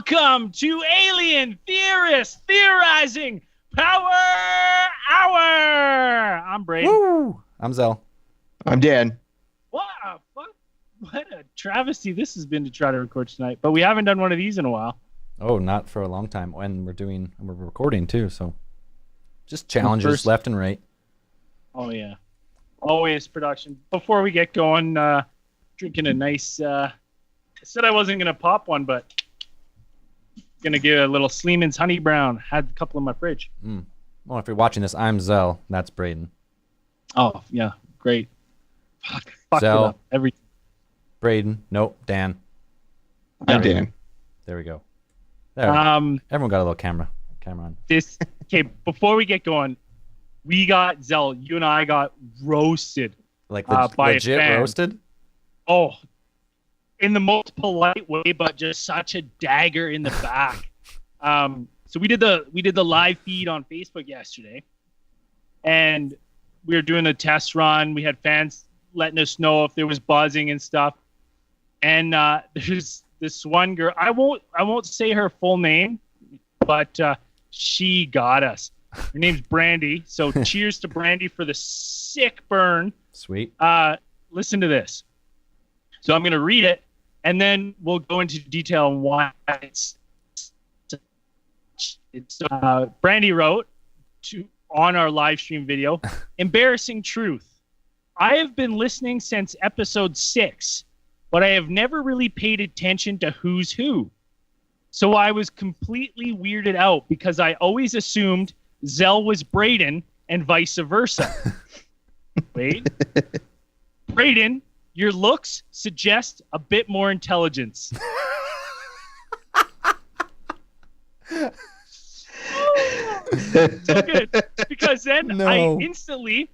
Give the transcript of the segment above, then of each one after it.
Welcome to Alien Theorists Theorizing Power Hour. I'm Brady. Woo! I'm Zell. I'm Dan. What a travesty this has been to try to record tonight. But we haven't done one of these in a while. Oh, not for a long time. And we're recording too, so just challenges left and right. Oh yeah, always production. Before we get going, drinking a nice. I said I wasn't gonna pop one, but gonna get a little Sleeman's Honey Brown. Had a couple in my fridge. Well, if you're watching this, I'm Zell. That's Braden. Oh yeah, great. Fuck Zell. it up. Everything. Braden. Nope. Dan. I'm Dan. There we go. There. Everyone got a little camera on. Okay, before we get going, we got Zell. You and I got roasted. Like by legit a fan. roasted? Oh, in the most polite way, but just such a dagger in the back. So we did the live feed on Facebook yesterday, and we were doing a test run. We had fans letting us know if there was buzzing and stuff. And there's this one girl. I won't say her full name, but she got us. Her name's Brandy. So cheers to Brandy for the sick burn. Sweet. Listen to this. So I'm going to read it, and then we'll go into detail on why it's Brandy wrote on our live stream video, embarrassing truth. I have been listening since episode 6, but I have never really paid attention to who's who. So I was completely weirded out because I always assumed Zell was Braden and vice versa. Wait. Braden, your looks suggest a bit more intelligence. So good. Because then I instantly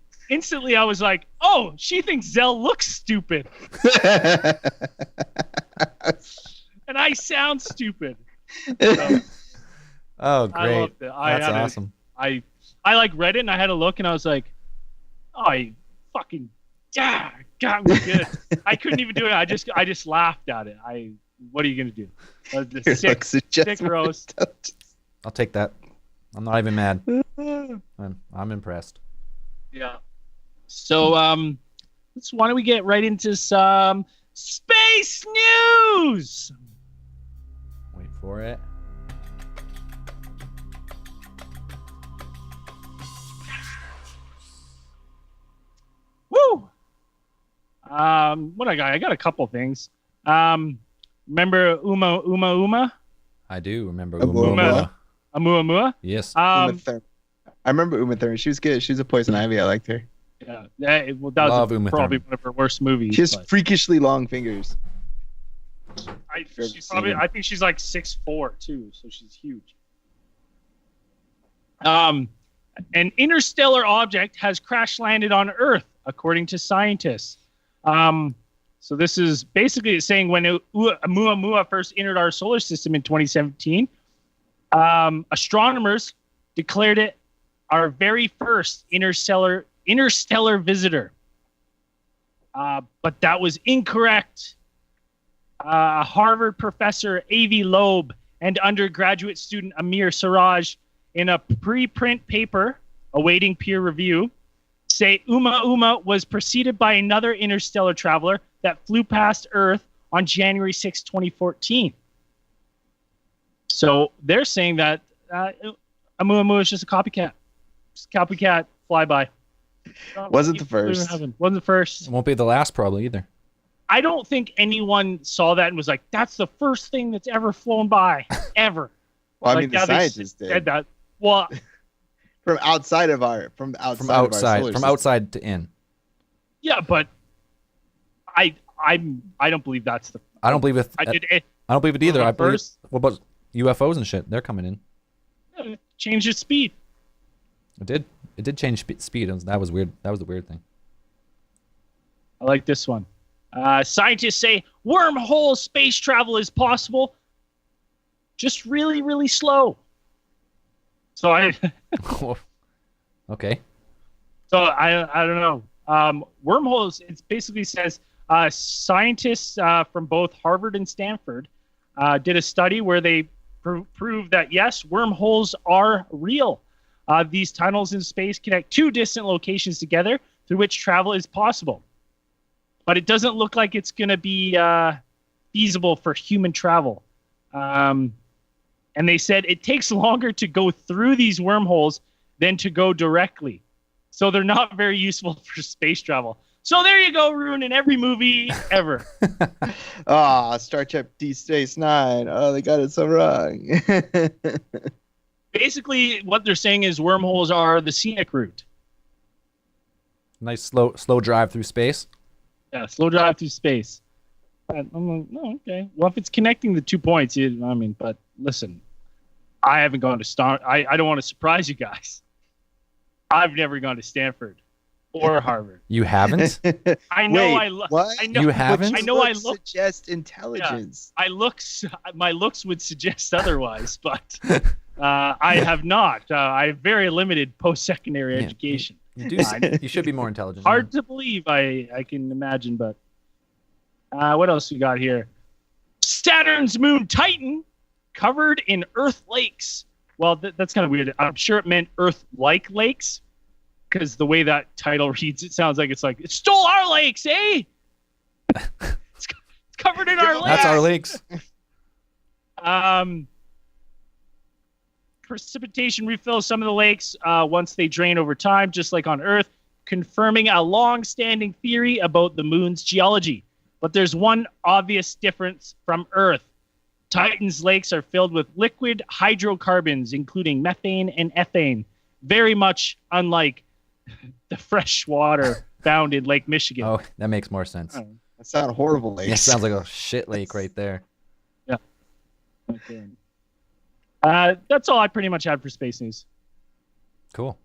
I was like, oh, she thinks Zell looks stupid. And I sound stupid. So, Oh, great. I loved it. That's awesome. I like read it and I had a look and I was like, oh, you fucking got me good. I couldn't even do it. I just laughed at it. What are you gonna do? The sick roast. I'll take that. I'm not even mad. I'm impressed. Yeah. So why don't we get right into some space news? Wait for it. Woo! What I got a couple things. Remember Uma? I do remember Uma. Oumuamua? Yes. I remember Uma Thurman. She was good. She was a Poison Ivy. I liked her. Yeah. That was probably one of her worst movies. She has freakishly long fingers. I think she's like 6'4" too, so she's huge. An interstellar object has crash landed on Earth, according to scientists. So this is basically saying when Oumuamua first entered our solar system in 2017, astronomers declared it our very first interstellar visitor. But that was incorrect. Harvard professor Avi Loeb and undergraduate student Amir Siraj, in a preprint paper awaiting peer review, say Oumuamua was preceded by another interstellar traveler that flew past Earth on January 6, 2014. So they're saying that Oumuamua is just a copycat. Just a copycat flyby. Wasn't the first. Wasn't the first. It won't be the last probably either. I don't think anyone saw that and was like, that's the first thing that's ever flown by, ever. Well, I mean, the scientists did. That. Well, from outside of our outside to in. Yeah, but I don't believe that's the. I don't believe it. I don't believe it either. What about UFOs and shit? They're coming in. Yeah, changed its speed. It did. It did change speed. That was weird. That was the weird thing. I like this one. Scientists say wormhole space travel is possible, just really, really slow. So okay. So I don't know. Wormholes. It basically says scientists from both Harvard and Stanford did a study where they prove that, yes, wormholes are real. These tunnels in space connect two distant locations together through which travel is possible. But it doesn't look like it's going to be feasible for human travel. And they said it takes longer to go through these wormholes than to go directly. So they're not very useful for space travel. So there you go, ruining every movie ever. Star Trek Deep Space Nine. Oh, they got it so wrong. Basically, what they're saying is wormholes are the scenic route. Nice slow drive through space. Yeah, slow drive through space. I'm like, oh, okay. Well, if it's connecting the 2 points, but listen, I haven't gone to I don't want to surprise you guys. I've never gone to Stanford or Harvard. You haven't? I know. Wait, what? I know. You haven't? I know. I look. Suggest intelligence. Yeah, my looks would suggest otherwise, but I have not. I have very limited post-secondary education. You should be more intelligent. Hard to believe. I can imagine, but what else we got here? Saturn's moon Titan covered in Earth lakes. Well, that's kind of weird. I'm sure it meant Earth-like lakes, because the way that title reads, it sounds like it's like, it stole our lakes, eh? It's covered in our lakes. That's our lakes. Precipitation refills some of the lakes once they drain over time, just like on Earth, confirming a long-standing theory about the moon's geology. But there's one obvious difference from Earth. Titan's lakes are filled with liquid hydrocarbons, including methane and ethane, very much unlike the fresh water found in Lake Michigan. Oh, that makes more sense. That sounds horrible, lake. Yeah, sounds like a shit lake right there. Yeah. Okay. That's all I pretty much had for space news. Cool.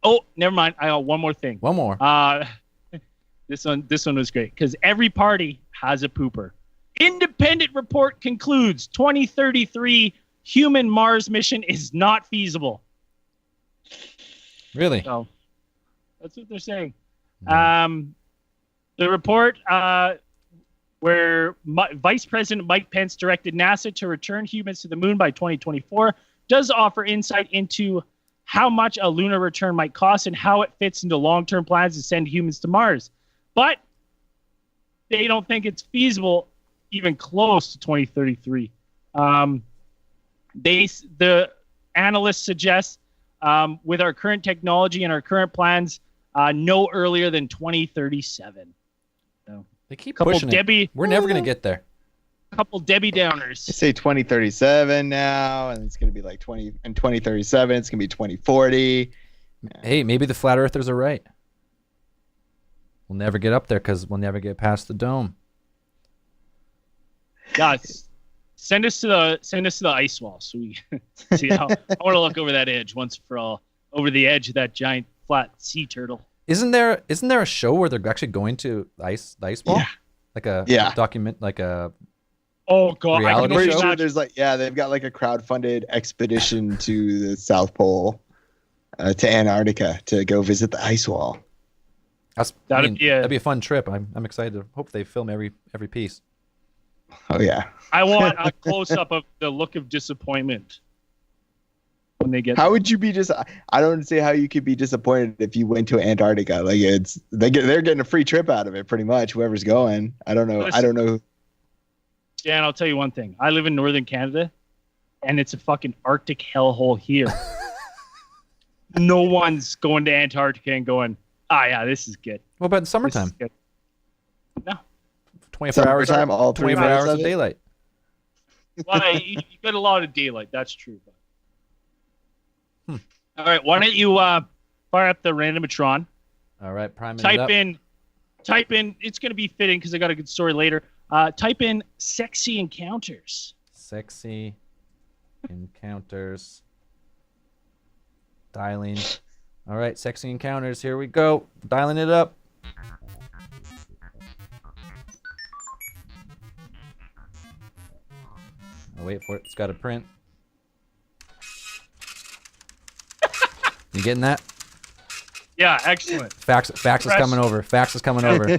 Oh, never mind. I got one more thing. One more. This one was great because every party has a pooper. Independent report concludes 2033 human Mars mission is not feasible. Really? So that's what they're saying. No. The report where Vice President Mike Pence directed NASA to return humans to the moon by 2024 does offer insight into how much a lunar return might cost and how it fits into long-term plans to send humans to Mars. But they don't think it's feasible even close to 2033. The analysts suggest with our current technology and our current plans, no earlier than 2037. So, they keep pushing it. We're never going to get there. A couple Debbie Downers. They say 2037 now, and it's going to be like 2037. It's going to be 2040. Hey, maybe the flat earthers are right. We'll never get up there because we'll never get past the dome. Guys, send us to the ice wall so we see how. I want to look over that edge once for all, over the edge of that giant flat sea turtle. Isn't there a show where they're actually going to the ice wall? Yeah. Like a document, like a oh god, reality I'm pretty show? sure there's they've got like a crowdfunded expedition to the South Pole, to Antarctica to go visit the ice wall. That'd be a fun trip. I'm excited. Hope they film every piece. Oh yeah. I want a close up of the look of disappointment when they get. How would you be I don't see how you could be disappointed if you went to Antarctica. Like they're getting a free trip out of it, pretty much. Whoever's going. I don't know. Listen, I don't know. Dan, I'll tell you one thing. I live in northern Canada, and it's a fucking Arctic hellhole here. No one's going to Antarctica and going, yeah, this is good. What about in summertime? No. 24 hours Summertime, all 24 hours of daylight. Well, you get a lot of daylight. That's true. But... All right, why don't you fire up the randomatron? All right, prime it Type up. in. It's going to be fitting because I got a good story later. Type in sexy encounters. Sexy encounters. Dialing. All right, sexy encounters. Here we go. Dialing it up. I'll wait for it. It's got to print. You getting that? Yeah, excellent. Fax is coming over. Fax is coming over.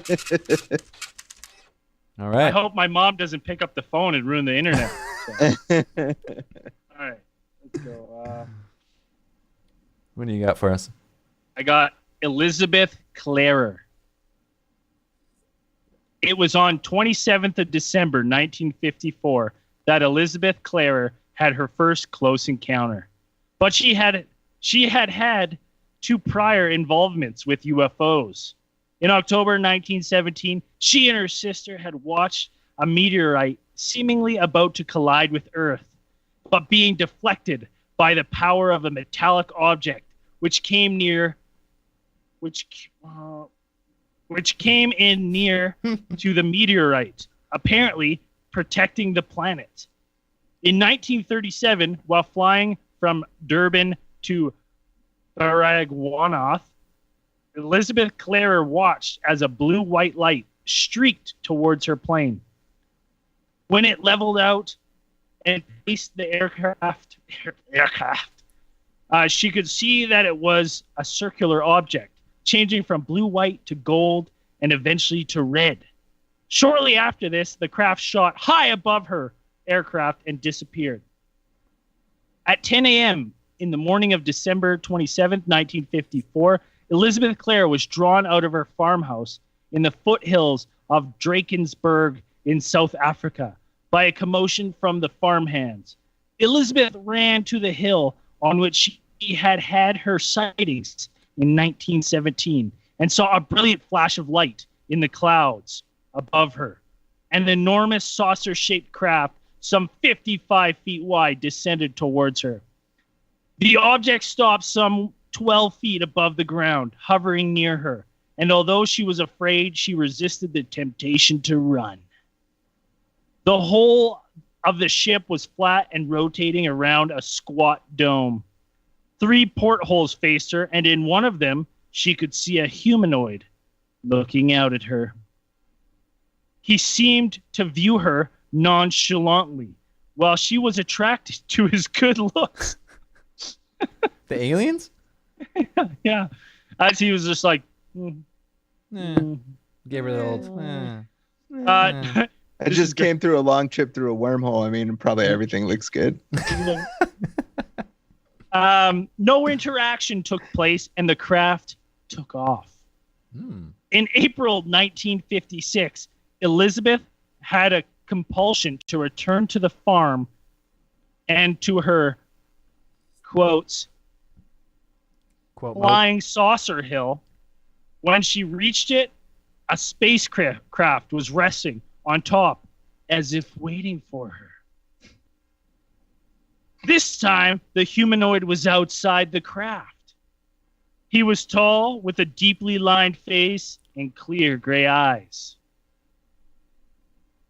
All right. I hope my mom doesn't pick up the phone and ruin the internet. All right, let's go. What do you got for us? I got Elizabeth Clarer. It was on 27th of December, 1954, that Elizabeth Clarer had her first close encounter. But she had two prior involvements with UFOs. In October 1917, she and her sister had watched a meteorite seemingly about to collide with Earth, but being deflected by the power of a metallic object which came in near to the meteorite, apparently protecting the planet. In 1937, while flying from Durban to Baragwanath, Elizabeth Clarer watched as a blue-white light streaked towards her plane. When it leveled out and faced the aircraft, she could see that it was a circular object, changing from blue-white to gold and eventually to red. Shortly after this, the craft shot high above her aircraft and disappeared. At 10 a.m. in the morning of December 27, 1954, Elizabeth Clarer was drawn out of her farmhouse in the foothills of Drakensberg in South Africa by a commotion from the farmhands. Elizabeth ran to the hill on which she had had her sightings in 1917 and saw a brilliant flash of light in the clouds above her. An enormous saucer-shaped craft, some 55 feet wide, descended towards her. The object stopped some 12 feet above the ground, hovering near her, and although she was afraid, she resisted the temptation to run. The whole of the ship was flat and rotating around a squat dome. 3 portholes faced her, and in one of them, she could see a humanoid looking out at her. He seemed to view her nonchalantly, while she was attracted to his good looks. The aliens? Yeah. As he was just like... Gave her the old... I just came through a long trip through a wormhole. I mean, probably everything looks good. No interaction took place, and the craft took off. In April 1956, Elizabeth had a compulsion to return to the farm and to her, quotes, flying saucer hill. When she reached it, a spacecraft was resting on top as if waiting for her. This time, the humanoid was outside the craft. He was tall, with a deeply lined face and clear gray eyes.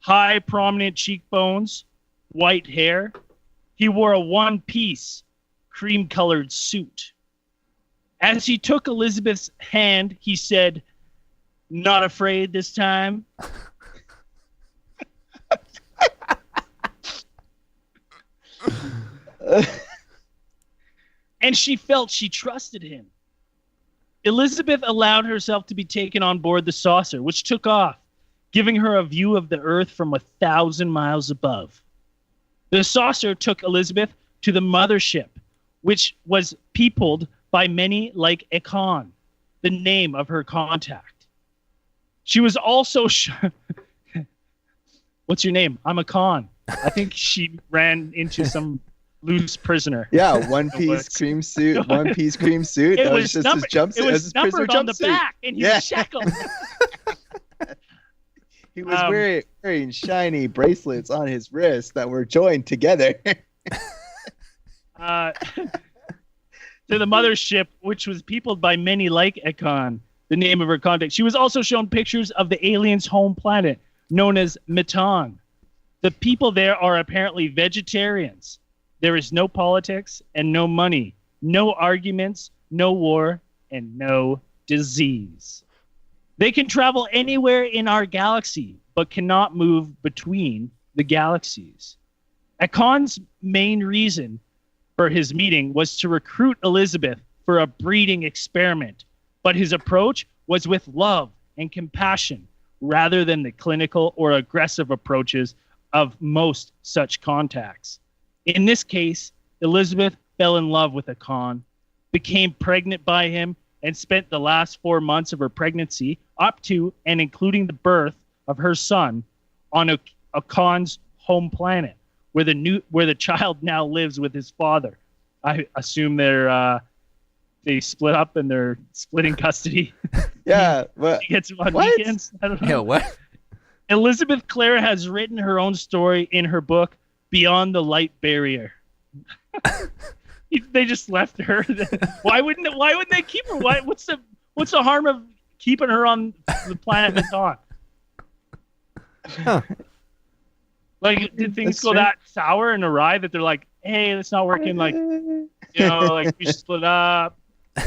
High, prominent cheekbones, white hair. He wore a one-piece, cream-colored suit. As he took Elizabeth's hand, he said, "Not afraid this time?" And she felt she trusted him. Elizabeth allowed herself to be taken on board the saucer, which took off, giving her a view of the Earth from 1,000 miles above. The saucer took Elizabeth to the mothership, which was peopled by many like Akon, the name of her contact. She was also... What's your name? I'm Akon. I think she ran into some loose prisoner. Yeah, one-piece cream suit. One-piece cream suit. It was just his jumpsuit. It was numbered on the back, and he was shackled. He was wearing shiny bracelets on his wrists that were joined together. To the mothership, which was peopled by many like Akon, the name of her contact. She was also shown pictures of the aliens' home planet, known as Meton. The people there are apparently vegetarians. There is no politics and no money, no arguments, no war, and no disease. They can travel anywhere in our galaxy, but cannot move between the galaxies. Akon's main reason for his meeting was to recruit Elizabeth for a breeding experiment, but his approach was with love and compassion rather than the clinical or aggressive approaches of most such contacts. In this case, Elizabeth fell in love with a con, became pregnant by him, and spent the last 4 months of her pregnancy, up to and including the birth of her son, on a con's home planet, where the child now lives with his father. I assume they split up and they're splitting custody. Yeah, but He gets him on what? weekends. I don't know. Yeah, what? Elizabeth Clare has written her own story in her book Beyond the Light Barrier. They just left her. Why wouldn't they keep her? What's the harm of keeping her on the planet Maton? Huh. Like, did things That's go true. that sour and awry that they're like, hey, that's not working. Like, like we should split up.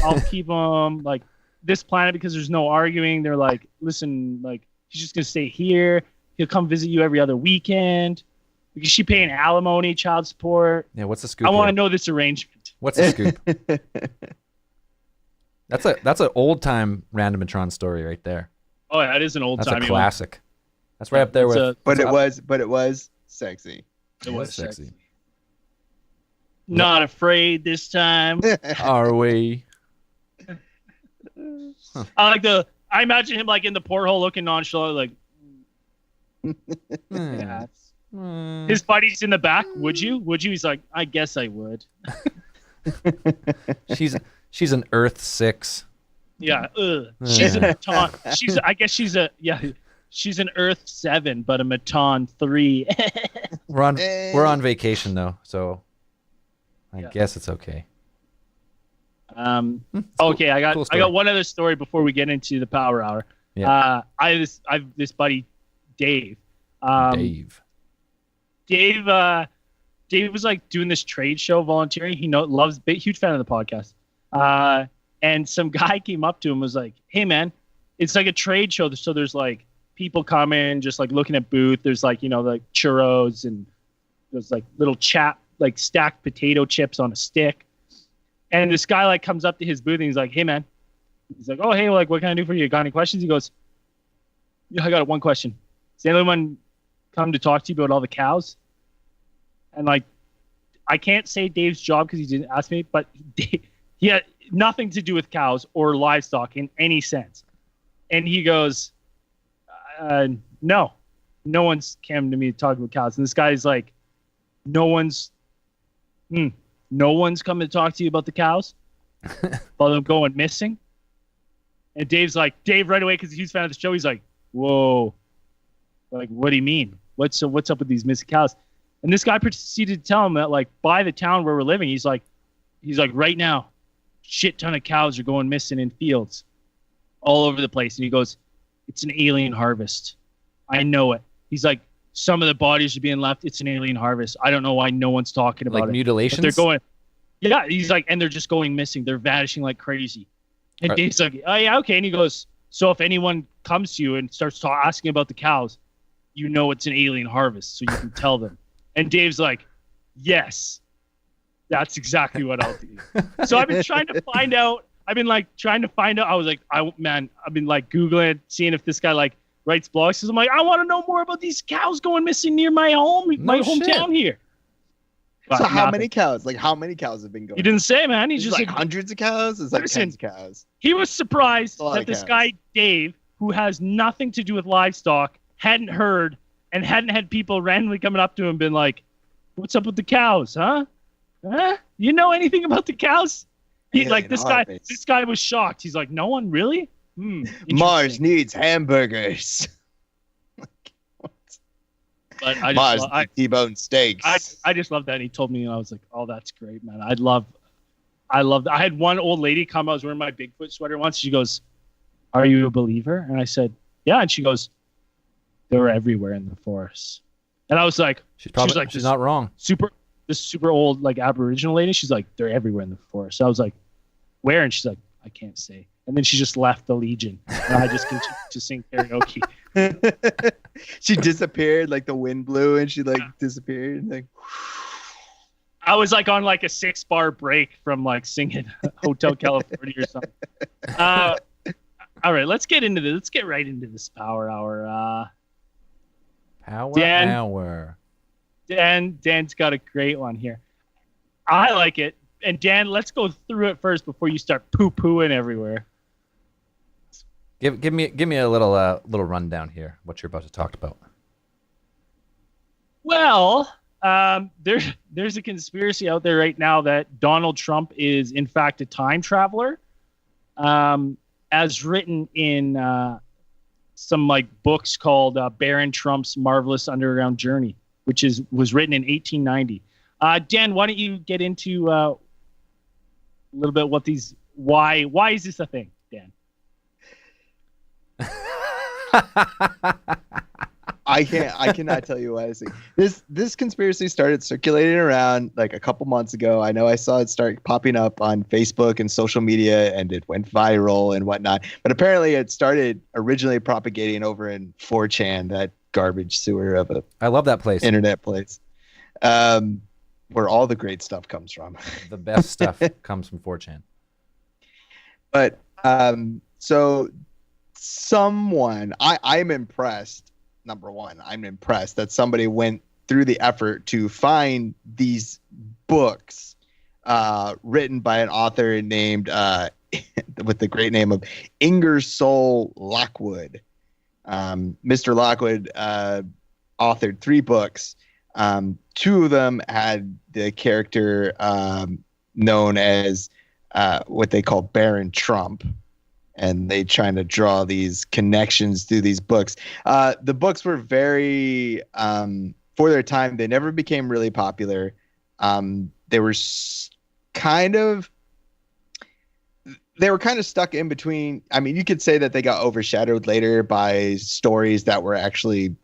I'll keep them like this planet because there's no arguing. They're like, listen, like he's just gonna stay here. He'll come visit you every other weekend. Is she paying alimony, child support? Yeah, what's the scoop? I want to here? know this arrangement. What's the scoop? That's an old time Randomatron story right there. Oh, yeah, that is an old That's time. a classic. That's right up there It's with. but it was sexy. It was sexy. sexy. Not afraid this time. Are we? I imagine him like in the porthole looking nonchalant, like yeah. Hmm. His buddy's in the back. Would you? He's like, I guess I would. She's an Earth 6. Yeah. She's a Maton. I guess she's an Earth 7, but a Maton 3. We're on vacation though, so I guess it's okay. Okay, I got cool story. one other story before we get into the Power Hour. Yeah. I've this buddy Dave. Dave was like doing this trade show volunteering. He loves huge fan of the podcast. And some guy came up to him and was like, "Hey man, it's like a trade show. So there's like people coming just like looking at booth. There's like, like churros and there's like little like stacked potato chips on a stick." And this guy like comes up to his booth and he's like, "Hey man," he's like, "Oh hey, like what can I do for you? Got any questions?" He goes, "Yeah, I got one question. Does anyone come to talk to you about all the cows?" And like, I can't say Dave's job because he didn't ask me, but he had nothing to do with cows or livestock in any sense. And he goes, no one's came to me to talk about cows. And this guy's like, no one's coming to talk to you about the cows, about them going missing. And Dave right away, because he's a huge fan of the show, he's like, whoa, like, what do you mean? What's up with these missing cows? And this guy proceeded to tell him that, like, by the town where we're living, he's like, right now, shit ton of cows are going missing in fields all over the place. And he goes, it's an alien harvest. I know it. He's like, some of the bodies are being left. It's an alien harvest. I don't know why no one's talking about Like it. mutilations? But they're going, yeah. He's like, and they're just going missing. They're vanishing like crazy. And Dave's like, oh yeah, okay. And he goes, so if anyone comes to you and starts asking about the cows, you know it's an alien harvest, so you can tell them. And Dave's like, yes, that's exactly what I'll do. So I've been trying to find out. I was like, I've been like Googling, seeing if this guy like writes blogs. Cause I'm like, I want to know more about these cows going missing near my hometown here. But So how nothing. many cows? Like how many cows have been going? He didn't say, man. He It's just like said, hundreds of cows. It's like Listen, tens of cows. he was surprised A lot that of this cows. guy, Dave, who has nothing to do with livestock, hadn't heard and hadn't had people randomly coming up to him and been like, what's up with the cows, huh? Huh? You know anything about the cows? Alien This harvest. guy was shocked. He's like, no one really? Mars Interesting. needs hamburgers. But I Mars just, needs T-bone steaks. I just love that. And he told me, and I was like, oh, that's great, man. I love that. I had one old lady come. I was wearing my Bigfoot sweater once. She goes, are you a believer? And I said, yeah. And she goes, they're everywhere in the forest. And I was like, She's this not wrong. This super old like Aboriginal lady. She's like, they're everywhere in the forest. So I was like, where? And she's like, I can't say. And then she just left the Legion. And I just continued to sing karaoke. She disappeared, like the wind blew, and she like disappeared. Like, I was like on like a 6-bar break from like singing Hotel California or something. All right, let's get right into this Power Hour. Power Dan? Hour. Dan's got a great one here. I like it. And Dan, let's go through it first before you start poo-pooing everywhere. Give me a little rundown here. What you're about to talk about. Well, there's a conspiracy out there right now that Donald Trump is in fact a time traveler, as written in some like books called Baron Trump's Marvelous Underground Journey, which was written in 1890. Dan, why don't you get into a little bit what these why is this a thing, Dan? I cannot tell you why I think this conspiracy started circulating around like a couple months ago. I know I saw it start popping up on Facebook and social media, and it went viral and whatnot. But apparently, it started originally propagating over in 4chan, that garbage sewer of a I love that place. Internet place, where all the great stuff comes from. The best stuff comes from 4chan. But so someone, I'm impressed. Number one, I'm impressed that somebody went through the effort to find these books written by an author named with the great name of Ingersoll Lockwood. Mr. Lockwood authored 3 books. 2 of them had the character known as what they call Baron Trump. And they trying to draw these connections through these books. The books were very, for their time, they never became really popular. They were kind of stuck in between. I mean, you could say that they got overshadowed later by stories that were actually,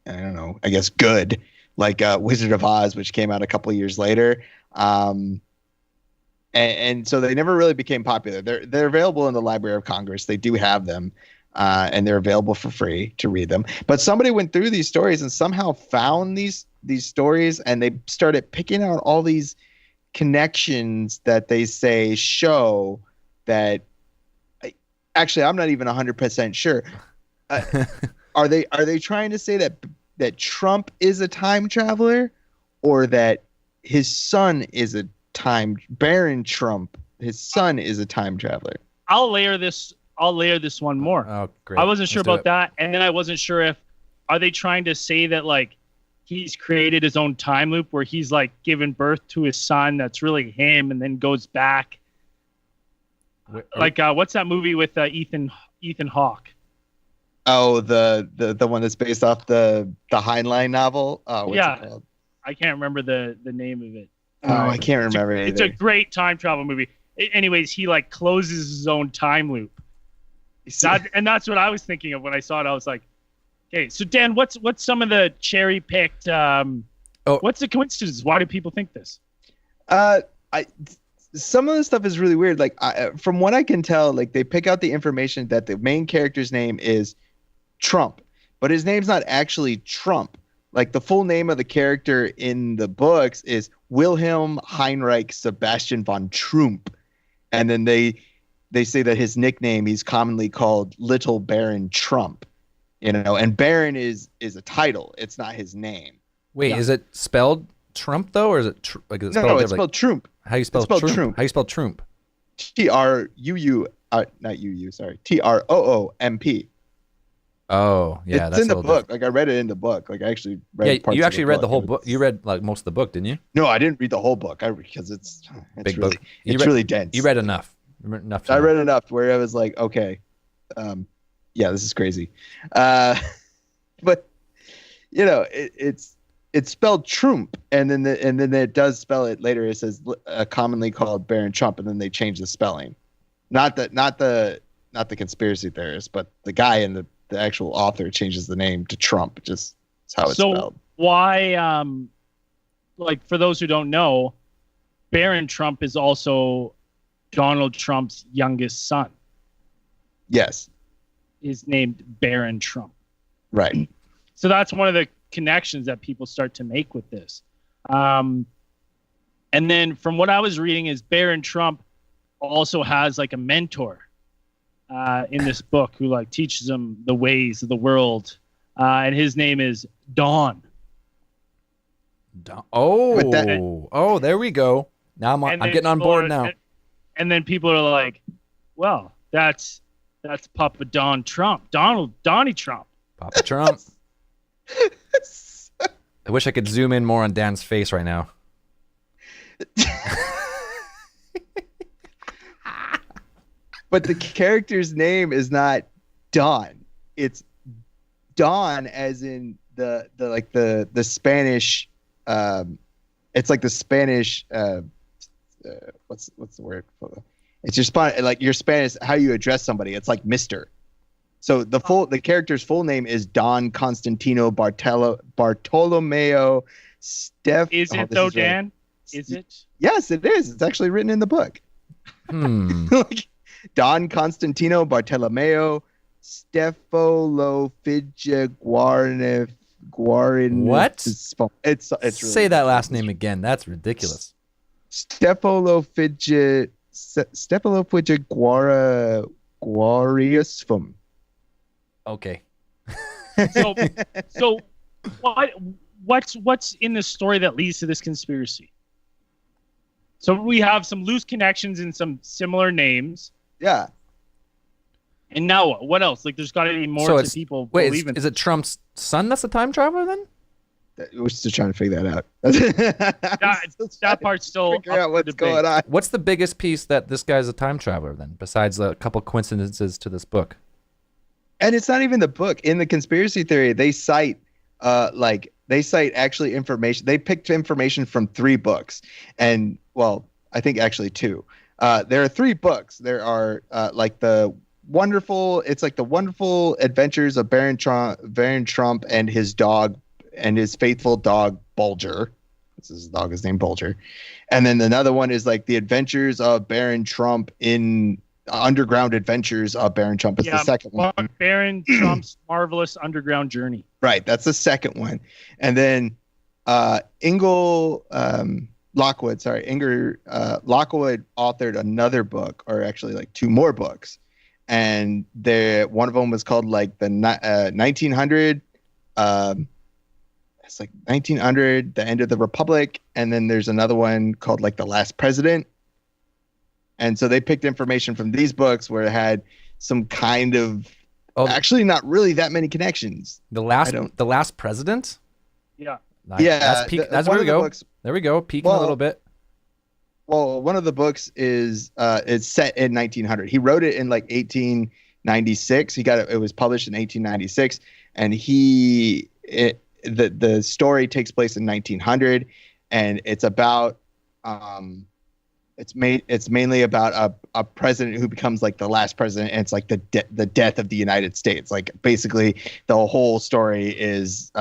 I don't know, I guess good, like Wizard of Oz, which came out a couple of years later. And so they never really became popular. They're available in the Library of Congress. They do have them, and they're available for free to read them. But somebody went through these stories and somehow found these stories, and they started picking out all these connections that they say show that. Actually, I'm not even 100% sure. Are they trying to say that Trump is a time traveler, or that his son is a Baron Trump, his son, is a time traveler? I'll layer this one more. Oh, great. I wasn't sure about that, and then I wasn't sure are they trying to say that like he's created his own time loop where he's like given birth to his son that's really him and then goes back. Like what's that movie with Ethan Hawke? Oh, the one that's based off the Heinlein novel. What's it called? I can't remember the name of it. Oh, I can't remember either. It's a great time travel movie. Anyways, he like closes his own time loop. And that's what I was thinking of when I saw it. I was like, okay, so Dan, what's some of the cherry picked? What's the coincidence? Why do people think this? Some of the stuff is really weird. Like from what I can tell, like they pick out the information that the main character's name is Trump, but his name's not actually Trump. Like the full name of the character in the books is Wilhelm Heinrich Sebastian von Trump. And then they say that his nickname, he's commonly called Little Baron Trump, and Baron is a title. It's not his name. Wait, is it spelled Trump though? Or is it it's spelled Trump. How you spell Trump? How you spell Trump? T-R-U-U, not U-U, sorry. T-R-O-O-M-P. Oh, yeah, it's in the book. Like I read it in the book. Like I actually read. Yeah, you actually read the whole book. You read like most of the book, didn't you? No, I didn't read the whole book. Because it's big really, book. It's really dense. You read enough. I read enough where I was like, okay, yeah, this is crazy. But it's spelled Trump, and then it does spell it later. It says commonly called Baron Trump, and then they change the spelling. Not the conspiracy theorist, but the guy in the actual author changes the name to Trump. Just that's how it's spelled. Why, like for those who don't know, Baron Trump is also Donald Trump's youngest son. Yes. Is named Baron Trump. Right. So that's one of the connections that people start to make with this. And then from what I was reading is Baron Trump also has like a mentor in this book who like teaches him the ways of the world. And his name is Don. Oh, there we go. Now I'm getting on board now. And then people are like, well, that's Papa Donnie Trump. Papa Trump. I wish I could zoom in more on Dan's face right now. But the character's name is not Don. It's Don, as in the Spanish. It's like the Spanish. What's the word? It's your Spanish, how you address somebody. It's like Mister. So the character's full name is Don Constantino Bartolomeo Steph. Is it though, Dan? Is it? Yes, it is. It's actually written in the book. Don Constantino Bartolomeo Stefalofidja Guarin. What? It's really say that last name again. That's ridiculous. Stefalofidja Guariusfum. Okay. So what's in the story that leads to this conspiracy? So we have some loose connections in some similar names. Yeah. And now what else? Like, there's got to be more to people believe in. Is it Trump's son that's a time traveler then? We're still trying to figure that out. that part's still figure out what's going on. What's the biggest piece that this guy's a time traveler then, besides a couple coincidences to this book? And it's not even the book. In the conspiracy theory, they cite actually information. They picked information from 3 books, and I think actually 2. There are 3 books. There are the wonderful adventures of Baron Trump and his dog and his faithful dog Bulger. His dog is named Bulger. And then another one is like the adventures of Baron Trump in Underground Adventures of Baron Trump is the second one. Baron Trump's Marvelous Underground Journey. Right, that's the second one. And then Lockwood authored another book, or actually like 2 more books. And one of them was called like the 1900. It's like 1900, the end of the Republic, and then there's another one called like the Last President. And so they picked information from these books where it had some kind of actually not really that many connections. The Last President. Yeah. Yeah. That's where we go. There we go. Peeking a little bit. Well, one of the books is it's set in 1900. He wrote it in like 1896. It was published in 1896, and the story takes place in 1900, and it's about it's mainly about a president who becomes like the last president, and it's like the death of the United States. Like basically the whole story is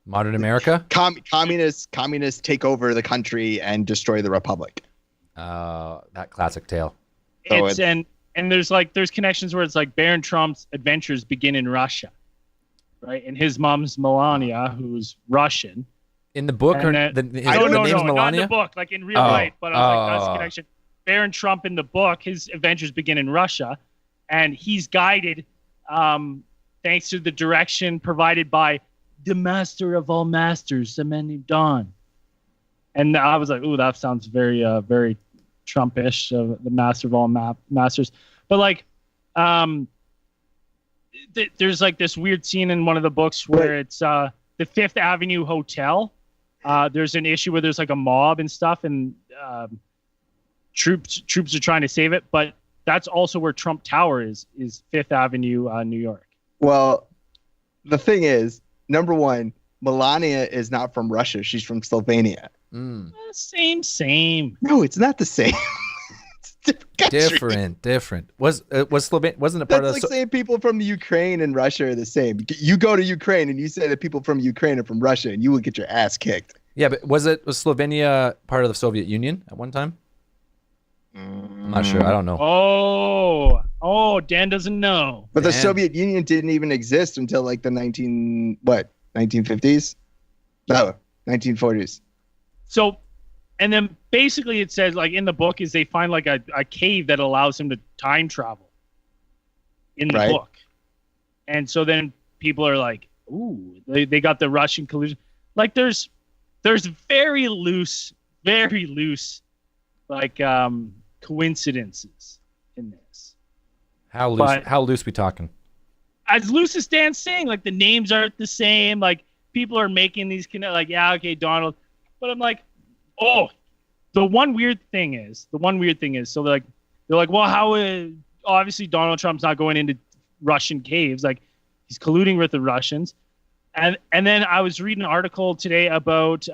modern America. Communists take over the country and destroy the republic. That classic tale. And there's connections where it's like Baron Trump's adventures begin in Russia, right? And his mom's Melania, who's Russian. In the book, no, not in the book, like in real life. But I was like, that's the connection. Baron Trump in the book, his adventures begin in Russia, and he's guided, thanks to the direction provided by the master of all masters, a man named Don. And I was like, ooh, that sounds very, very Trumpish, the master of all masters. But like, there's like this weird scene in one of the books where it's the Fifth Avenue Hotel. There's an issue where there's like a mob and stuff, and troops are trying to save it. But that's also where Trump Tower is Fifth Avenue, New York. Well, the thing is, number one, Melania is not from Russia. She's from Slovenia. Same. No, it's not the same. It's different. Wasn't a part of like saying people from the Ukraine and Russia are the same. You go to Ukraine and you say that people from Ukraine are from Russia, and you will get your ass kicked. Yeah, but was Slovenia part of the Soviet Union at one time? I'm not sure. I don't know. Oh, Dan doesn't know. But the Soviet Union didn't even exist until like the 1950s? No, 1940s. So, and then basically it says, like in the book, is they find like a cave that allows him to time travel in the book. And so then people are like, ooh, they got the Russian collusion. Like there's there's very loose like coincidences in this. How loose? But- how loose we talking? As loose as Dan's saying, like the names aren't the same. Like people are making these like, yeah, okay, Donald. But I'm like, oh, the one weird thing is, so they're like, well, how obviously Donald Trump's not going into Russian caves, like he's colluding with the Russians. And then I was reading an article today about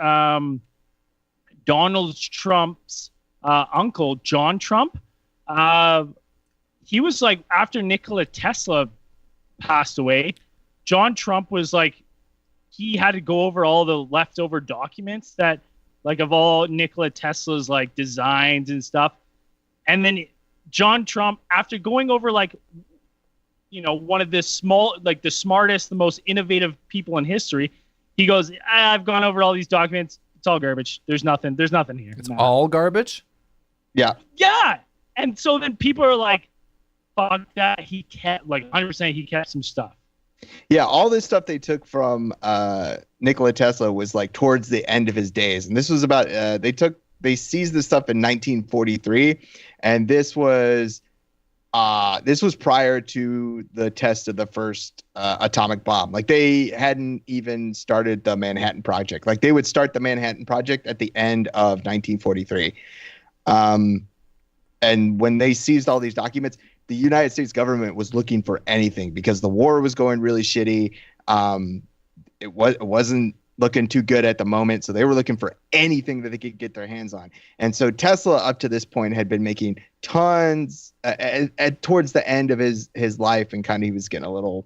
Donald Trump's uncle, John Trump. He was like, after Nikola Tesla passed away, John Trump was like, he had to go over all the leftover documents that like of all Nikola Tesla's like designs and stuff. And then John Trump, after going over like, you know, one of the the smartest, the most innovative people in history, he goes, I've gone over all these documents. It's all garbage. There's nothing here. It's all garbage? Yeah. Yeah. And so then people are like, fuck that. He kept like 100% he kept some stuff. Yeah, all this stuff they took from Nikola Tesla was like towards the end of his days, and this was about they seized this stuff in 1943, and this was prior to the test of the first atomic bomb. Like they hadn't even started the Manhattan Project. Like they would start the Manhattan Project at the end of 1943, and when they seized all these documents, the United States government was looking for anything because the war was going really shitty. It wasn't looking too good at the moment, so they were looking for anything that they could get their hands on. And so Tesla, up to this point, had been making tons towards the end of his life, and kind of he was getting a little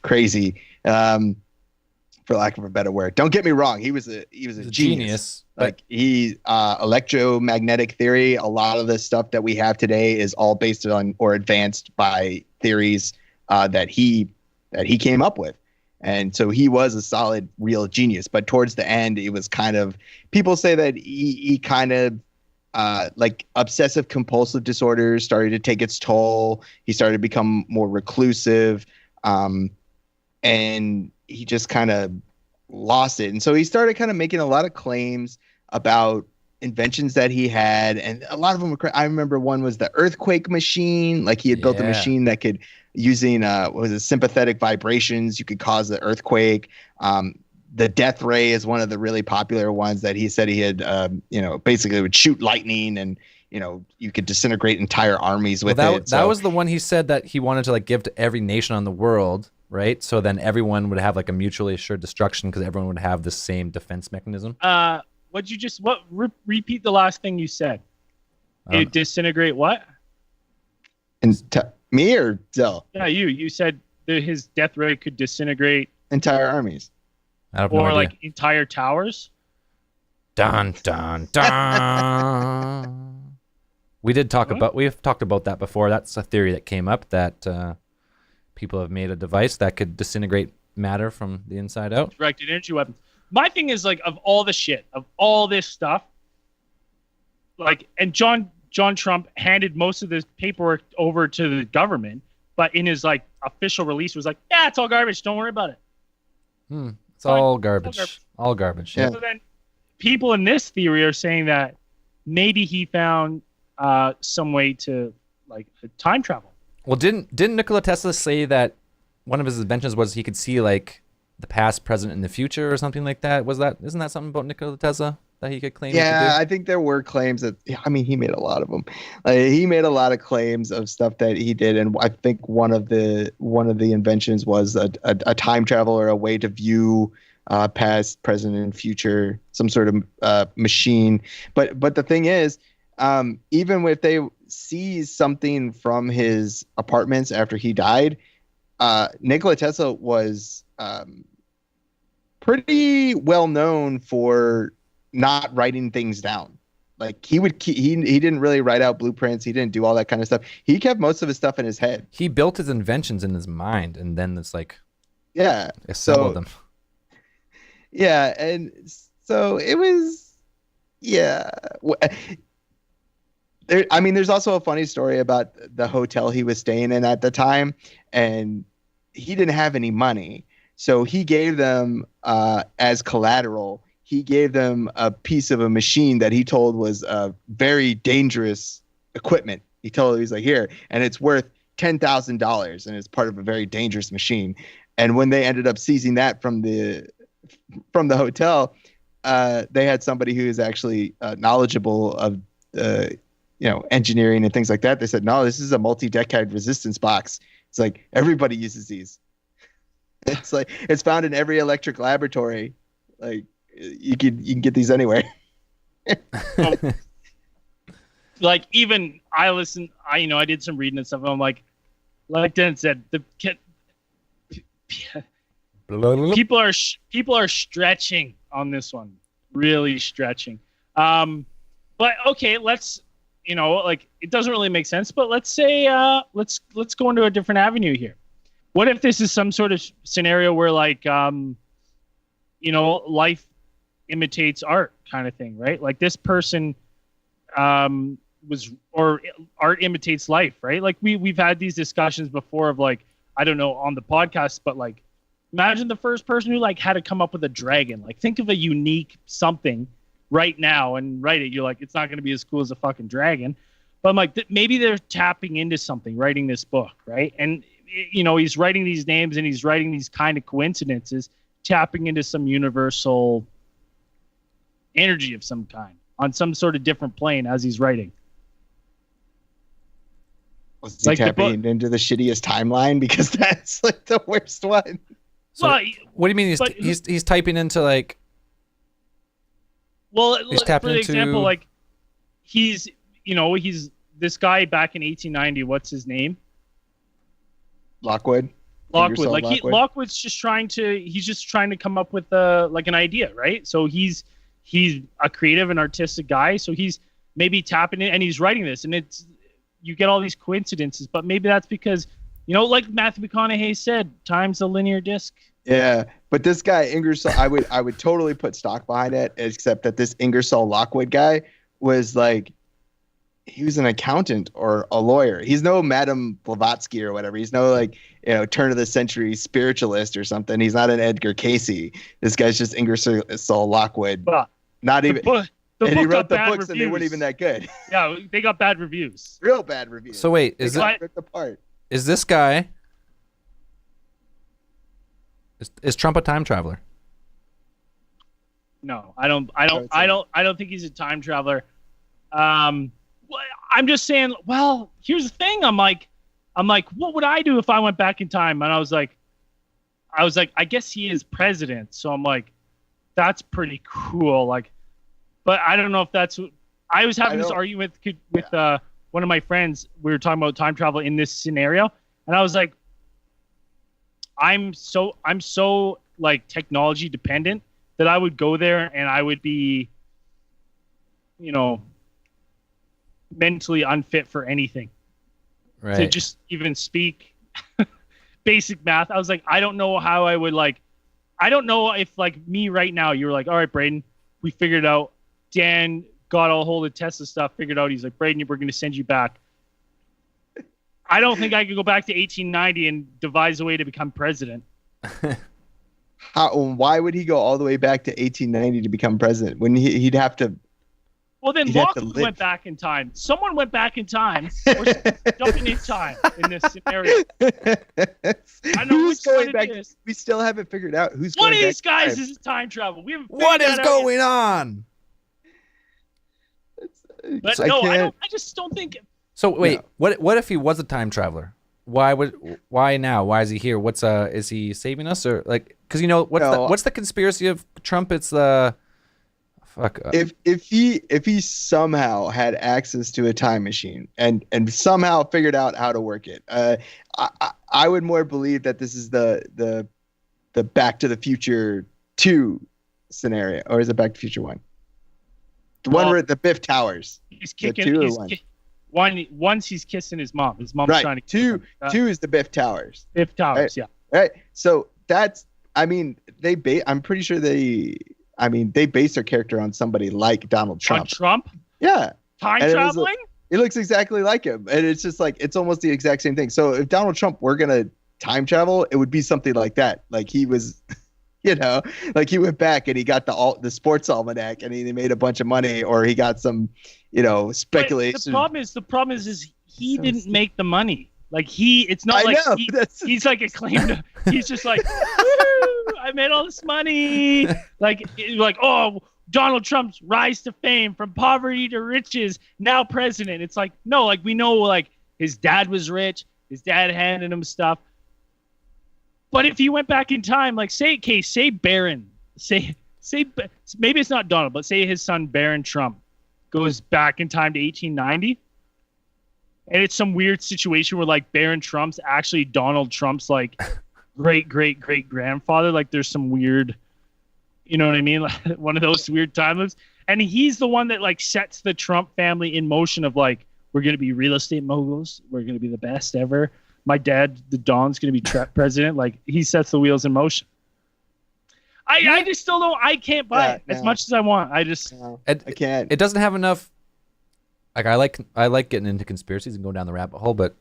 crazy, for lack of a better word. Don't get me wrong, he was a genius. Like he electromagnetic theory, a lot of the stuff that we have today is all based on or advanced by theories that he came up with. And so he was a solid, real genius. But towards the end, it was kind of, people say that he kind of like obsessive compulsive disorders started to take its toll. He started to become more reclusive, and he just kind of lost it. And so he started kind of making a lot of claims about inventions that he had, and a lot of them were I remember one was the earthquake machine. Like he had built a machine that could, using sympathetic vibrations, you could cause the earthquake. The death ray is one of the really popular ones that he said he had, basically would shoot lightning, and you could disintegrate entire armies with it. That was the one he said that he wanted to like give to every nation on the world, right? So then everyone would have like a mutually assured destruction because everyone would have the same defense mechanism. Repeat the last thing you said. It disintegrate what? Me or Dill? Yeah, you said that his death ray could disintegrate entire armies. I have no idea. Like entire towers. Dun dun dun. We've talked about that before. That's a theory that came up, that people have made a device that could disintegrate matter from the inside out. Directed energy weapons. My thing is, like, of all the shit, of all this stuff, like, and John Trump handed most of this paperwork over to the government, but in his like official release was like, yeah, it's all garbage. Don't worry about it. It's all garbage. All garbage. Yeah. So then people in this theory are saying that maybe he found some way to like time travel. Well, didn't Nikola Tesla say that one of his inventions was he could see like the past, present, and the future, or something like that? Isn't that something about Nikola Tesla that he could claim? Yeah, I think there were claims that. I mean, he made a lot of them. He made a lot of claims of stuff that he did, and I think one of the inventions was a time travel, or a way to view past, present, and future, some sort of machine. But the thing is, even if they seized something from his apartments after he died, Nikola Tesla was pretty well known for not writing things down. Like he didn't really write out blueprints. He didn't do all that kind of stuff. He kept most of his stuff in his head. He built his inventions in his mind, and then it's like, assembled them. Yeah, and so it was, there's also a funny story about the hotel he was staying in at the time, and he didn't have any money. So he gave them, as collateral, he gave them a piece of a machine that he told was very dangerous equipment. He told he's like, here, and it's worth $10,000, and it's part of a very dangerous machine. And when they ended up seizing that from the hotel, they had somebody who is actually knowledgeable of engineering and things like that. They said, no, this is a multi-decade resistance box. It's like everybody uses these. It's like it's found in every electric laboratory. Like you can get these anywhere. Like even I did some reading and stuff. And I'm like Dan said, people are stretching on this one, really stretching. But okay, let's it doesn't really make sense. But let's say let's go into a different avenue here. What if this is some sort of scenario where life imitates art kind of thing, right? Like this person or art imitates life, right? Like we've had these discussions before of like, I don't know, on the podcast, but like imagine the first person who like had to come up with a dragon. Like think of a unique something right now and write it. You're like, it's not going to be as cool as a fucking dragon. But I'm like, maybe they're tapping into something writing this book, right? And he's writing these names and he's writing these kind of coincidences, tapping into some universal energy of some kind on some sort of different plane as he's writing. Was he tapping into the shittiest timeline? Because that's like the worst one. So what do you mean he's typing into like? Well, for example, like he's this guy back in 1890. What's his name? Lockwood. Lockwood's just trying to come up with an idea, right? So he's a creative and artistic guy, so he's maybe tapping in and he's writing this, and you get all these coincidences, but maybe that's because like Matthew McConaughey said, time's a linear disc. Yeah, but this guy Ingersoll, I would totally put stock behind it, except that this Ingersoll Lockwood guy was like, he was an accountant or a lawyer. He's no Madame Blavatsky or whatever. He's no turn of the century spiritualist or something. He's not an Edgar Casey. This guy's just Ingersoll Lockwood. But not even. And he wrote the books reviews. and they weren't even that good. Yeah, they got bad reviews. Real bad reviews. So wait, is this guy? Is Trump a time traveler? No, I don't think he's a time traveler. I'm just saying. Well, here's the thing. I'm like, what would I do if I went back in time? And I was like, I guess he is president. So I'm like, that's pretty cool. Like, but I don't know if that's. I was having this argument with one of my friends. We were talking about time travel in this scenario, and I was like, I'm so like technology dependent that I would go there and I would be, mentally unfit for anything. Right. To just even speak basic math. I was like, I don't know how I would I don't know if like me right now, you're like, all right, Braden, we figured out. Dan got a hold of Tesla stuff, figured out. He's like, Braden, we're going to send you back. I don't think I could go back to 1890 and devise a way to become president. Why would he go all the way back to 1890 to become president when he'd have to? Well, then Lockwood went back in time. Someone went back in time or jumping in time in this scenario. I know who's going back. We still haven't figured out who's one going of these back guys is time travel. We haven't. What is going on? But no, I just don't think. So wait, what if he was a time traveler? Why now? Why is he here? Is he saving us or like? Because what's the conspiracy of Trump? It's the fuck. If he somehow had access to a time machine and somehow figured out how to work it, I would more believe that this is the Back to the Future 2 scenario, or is it Back to the Future 1? The one where the Biff Towers. He's kicking. Once he's kissing his mom. His mom's right. trying to. Two is the Biff Towers. Biff Towers, right? Yeah. Right. So that's. I mean, I'm pretty sure they base their character on somebody like Donald Trump. On Trump? Yeah. Time traveling? It looks exactly like him, and it's just like it's almost the exact same thing. So if Donald Trump were gonna time travel, it would be something like that. Like he was Like he went back and he got the sports almanac and he made a bunch of money, or he got some, speculation. The problem is he didn't make the money. Like it's not like he's like a claim to, he's just like, woo, I made all this money. Like, oh, Donald Trump's rise to fame from poverty to riches, now president. It's like, no, like we know like his dad was rich. His dad handed him stuff. But if he went back in time, like say Barron, say maybe it's not Donald, but say his son Barron Trump goes back in time to 1890. And it's some weird situation where like Barron Trump's actually Donald Trump's like great grandfather. Like there's some weird, you know what I mean? Like one of those weird time loops. And he's the one that like sets the Trump family in motion of like, we're going to be real estate moguls. We're going to be the best ever. My dad, the Don's going to be president. Like he sets the wheels in motion. I just still don't. I can't buy it as much as I want. I can't. It doesn't have enough. Like I like getting into conspiracies and going down the rabbit hole, but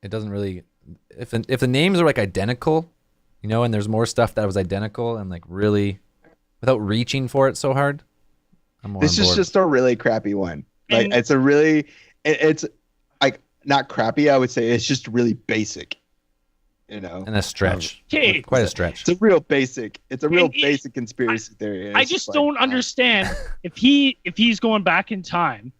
it doesn't really. If the names are like identical, and there's more stuff that was identical and like really without reaching for it so hard, I'm more. This is just a really crappy one. Like it's like not crappy. I would say it's just really basic. And a stretch. Quite a stretch. It's a real basic. It's a real basic conspiracy theory. I just don't understand if he's going back in time.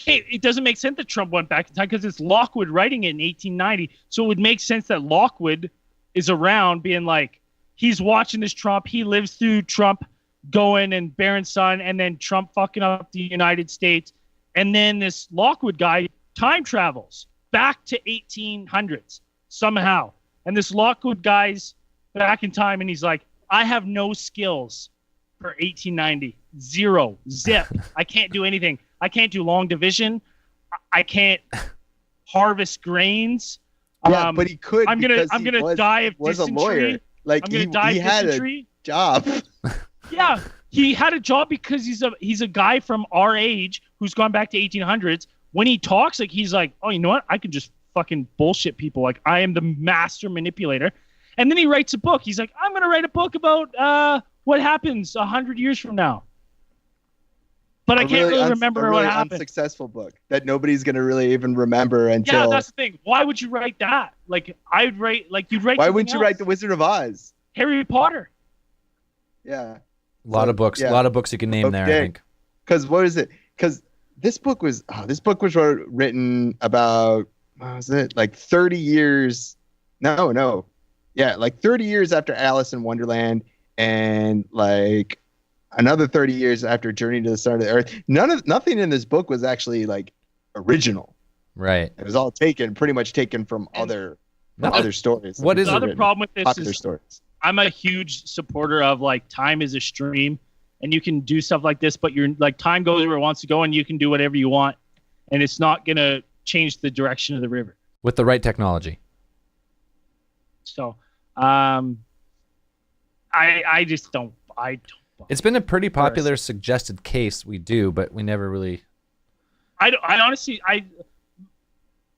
Okay, it doesn't make sense that Trump went back in time because it's Lockwood writing it in 1890. So it would make sense that Lockwood is around being like, he's watching this Trump. He lives through Trump going and Barron's son and then Trump fucking up the United States. And then this Lockwood guy time travels back to 1800s somehow. And this Lockwood guy's back in time and he's like, I have no skills for 1890. Zero. Zip. I can't do anything. I can't do long division. I can't harvest grains. Yeah, but he could. I'm gonna die of dysentery. Was a lawyer. Like he had a job. Yeah, he had a job because he's a guy from our age who's gone back to 1800s. When he talks, like he's like, oh, you know what? I can just fucking bullshit people. Like I am the master manipulator. And then he writes a book. He's like, I'm gonna write a book about what happens 100 years from now. But I can't really remember what happened. Unsuccessful book that nobody's gonna really even remember until. Yeah, that's the thing. Why would you write that? Like I'd write like you'd write. Why wouldn't you write The Wizard of Oz? Harry Potter. Yeah. A lot of books. Yeah. A lot of books you can name there. I think. Because what is it? Because this book was written about what was it, like 30 years? No. Yeah, like 30 years after Alice in Wonderland, and like another 30 years after Journey to the Center of the Earth. Nothing in this book was actually like original. Right. It was all pretty much taken from other stories. What is the other problem with this? Popular stories. I'm a huge supporter of like time is a stream, and you can do stuff like this, but you're like time goes where it wants to go, and you can do whatever you want, and it's not gonna change the direction of the river with the right technology. So, I just don't. It's been a pretty popular suggested case we do, but we never really. I honestly,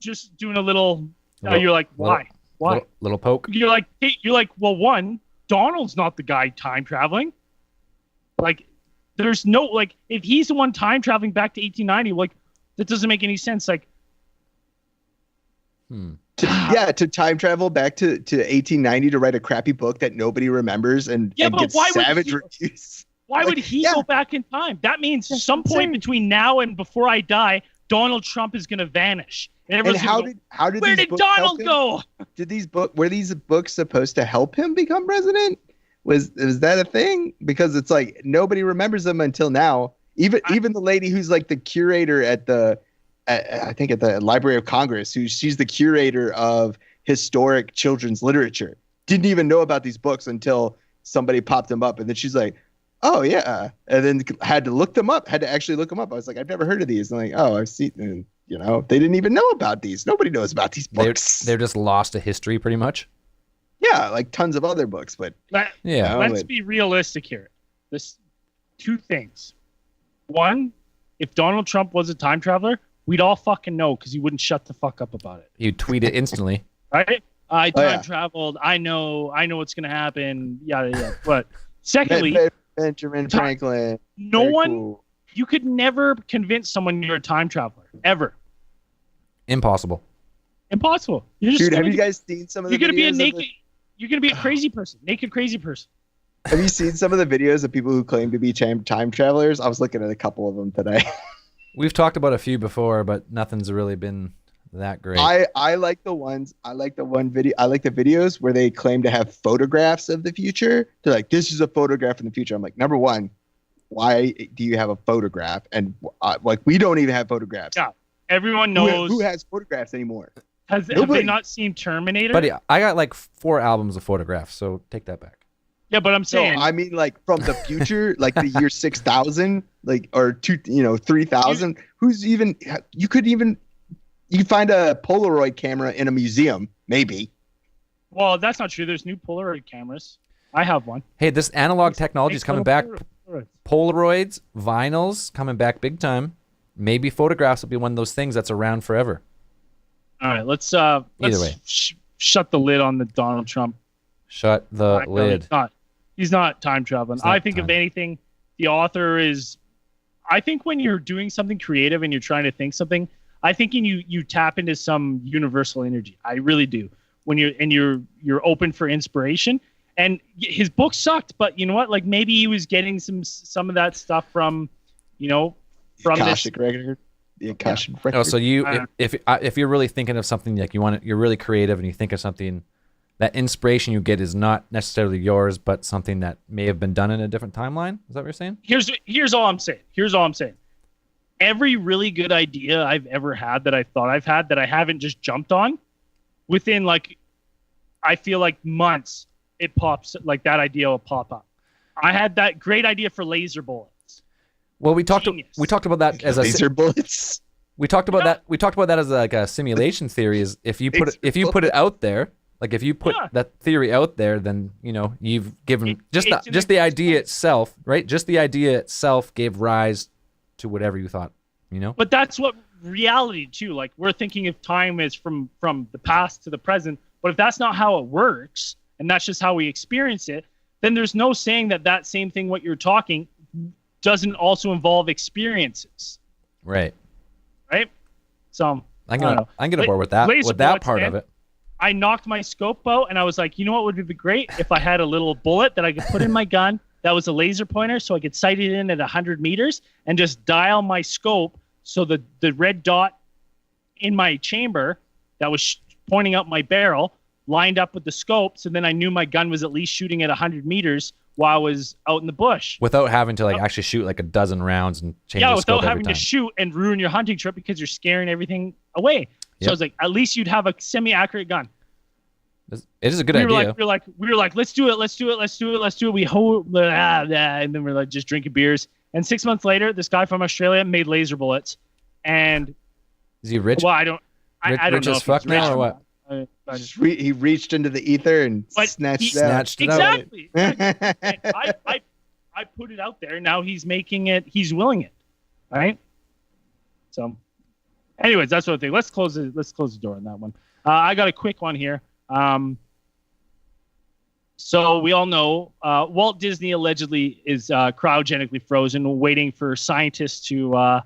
just doing a little. You're like, why? Why? Little poke. You're like, well, one, Donald's not the guy time traveling. Like, there's no like, if he's the one time traveling back to 1890, like, that doesn't make any sense. Like, to time travel back to 1890 to write a crappy book that nobody remembers and get savage reviews. Why would he go back in time? That means some point between now and before I die, Donald Trump is going to vanish. And how did where did Donald go? Were these books supposed to help him become president? Was that a thing? Because it's like nobody remembers them until now. Even the lady who's like the curator at the Library of Congress, she's the curator of historic children's literature, didn't even know about these books until somebody popped them up, and then she's like, "Oh yeah," and then had to actually look them up. I was like, "I've never heard of these." And I'm like, "Oh, I've seen." And, they didn't even know about these. Nobody knows about these books. They're just lost to history, pretty much. Yeah, like tons of other books, but let's be realistic here. There's two things. One, if Donald Trump was a time traveler, we'd all fucking know because he wouldn't shut the fuck up about it. You'd tweet it instantly. Right? I time traveled. I know what's gonna happen. Yeah. But secondly, Benjamin Franklin. No Very one. cool. You could never convince someone you're a time traveler ever. Impossible. Impossible. You're just Dude, have you guys seen some of the You're gonna be a videos naked. You're gonna be a crazy person. Naked crazy person. Have you seen some of the videos of people who claim to be time travelers? I was looking at a couple of them today. We've talked about a few before, but nothing's really been that great. I like the ones. I like the videos where they claim to have photographs of the future. They're like, this is a photograph in the future. I'm like, number one, why do you have a photograph? And like, we don't even have photographs. Yeah, everyone knows who has photographs anymore. Have they not seen Terminator? Buddy, I got like 4 albums of photographs, so take that back. Yeah, but I'm saying. No, I mean, like from the future, like the year 6000, like or 3000. Who's even? You find a Polaroid camera in a museum, maybe. Well, that's not true. There's new Polaroid cameras. I have one. Hey, this analog technology is coming back. Polaroids, vinyls coming back big time. Maybe photographs will be one of those things that's around forever. All right, let's Either way. shut the lid on the Donald Trump. Shut the lid. He's not time traveling. I think if anything, the author is. I think when you're doing something creative and you're trying to think something, I think you tap into some universal energy. I really do. When you're open for inspiration. And his book sucked, but you know what? Like maybe he was getting some of that stuff from from Akashic record. The Akashic record. Oh, so if you're really thinking of something like you're really creative and you think of something, that inspiration you get is not necessarily yours, but something that may have been done in a different timeline. Is that what you're saying? Here's all I'm saying. Every really good idea I've ever had that I thought I've had that I haven't just jumped on, within I feel like months, it pops, like that idea will pop up. I had that great idea for laser bullets. Well, we talked about that as laser bullets. We talked about that. We talked about that as like a simulation theory. Is if you put it out there, like if you put that theory out there, then you've given just the idea itself, right? Just the idea itself gave rise to whatever you thought, But that's what reality too. Like we're thinking of time as from the past to the present, but if that's not how it works, and that's just how we experience it, then there's no saying that same thing, what you're talking, doesn't also involve experiences. Right. So I'm gonna board with that part of it. I knocked my scope out and I was like, you know what would be great if I had a little bullet that I could put in my gun that was a laser pointer, so I could sight it in at 100 meters and just dial my scope so the red dot in my chamber that was pointing up my barrel lined up with the scope, so then I knew my gun was at least shooting at 100 meters while I was out in the bush. Without having to actually shoot like a dozen rounds and change the scope every time. Yeah, without having to shoot and ruin your hunting trip because you're scaring everything away. So I was like, at least you'd have a semi-accurate gun. It is a good idea. We were like, let's do it. We hold, and then we're like just drinking beers. And 6 months later, this guy from Australia made laser bullets. And is he rich? Well, I don't rich know as fuck now or what? He reached into the ether and snatched it out. Exactly. I put it out there. Now he's making it. He's willing it. Right. So, anyways, that's what I think. Let's close the door on that one. I got a quick one here. So we all know Walt Disney allegedly is cryogenically frozen, waiting for scientists to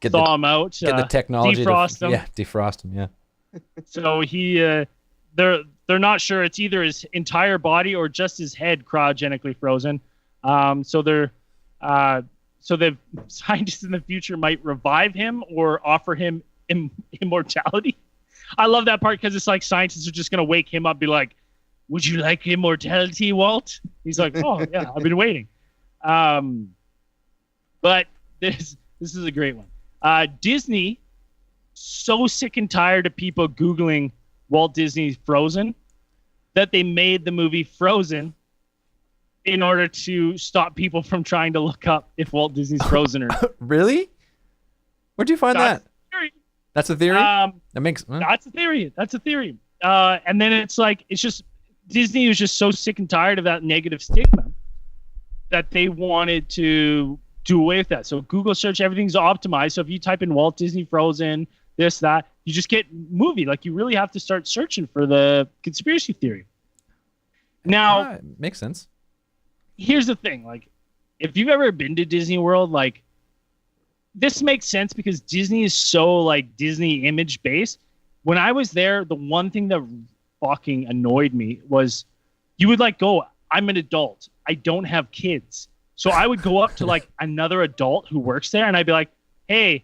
thaw him out, get the technology, defrost him. Yeah, defrost him. Yeah. So they're not sure. It's either his entire body or just his head cryogenically frozen. So the scientists in the future might revive him or offer him immortality. I love that part because it's like scientists are just going to wake him up, be like, would you like immortality, Walt? He's like, oh, yeah, I've been waiting. But this is a great one. Disney, so sick and tired of people Googling Walt Disney's Frozen that they made the movie Frozen in order to stop people from trying to look up if Walt Disney's frozen or not. Really? Where'd you find that? That's a theory? That's a theory. That's a theory. And then it's just Disney was just so sick and tired of that negative stigma that they wanted to do away with that. So Google search, everything's optimized. So if you type in Walt Disney Frozen, this, that, you just get movie. Like you really have to start searching for the conspiracy theory. Now, makes sense. Here's the thing. Like, if you've ever been to Disney World, like, this makes sense because Disney is so, like, Disney image based. When I was there, the one thing that fucking annoyed me was you would, like, go, I'm an adult. I don't have kids. So I would go up to, like, another adult who works there, and I'd be like, hey,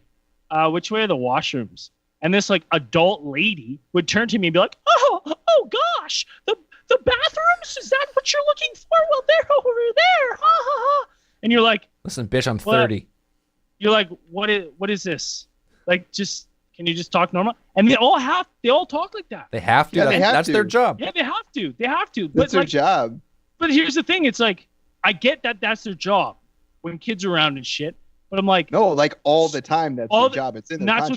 which way are the washrooms? And this, like, adult lady would turn to me and be like, oh gosh, the bathrooms? Is that what you're looking for? Well, they're over there. Ha, ha, ha. And you're like, listen, bitch, I'm 30. You're like, what is this? Like, can you just talk normal? And they all talk like that. They have to. Yeah, That's their job. Yeah, they have to. That's their job. But here's the thing. It's like, I get that that's their job when kids are around and shit. But I'm like, no, like all the time. That's their job. It's in the contract.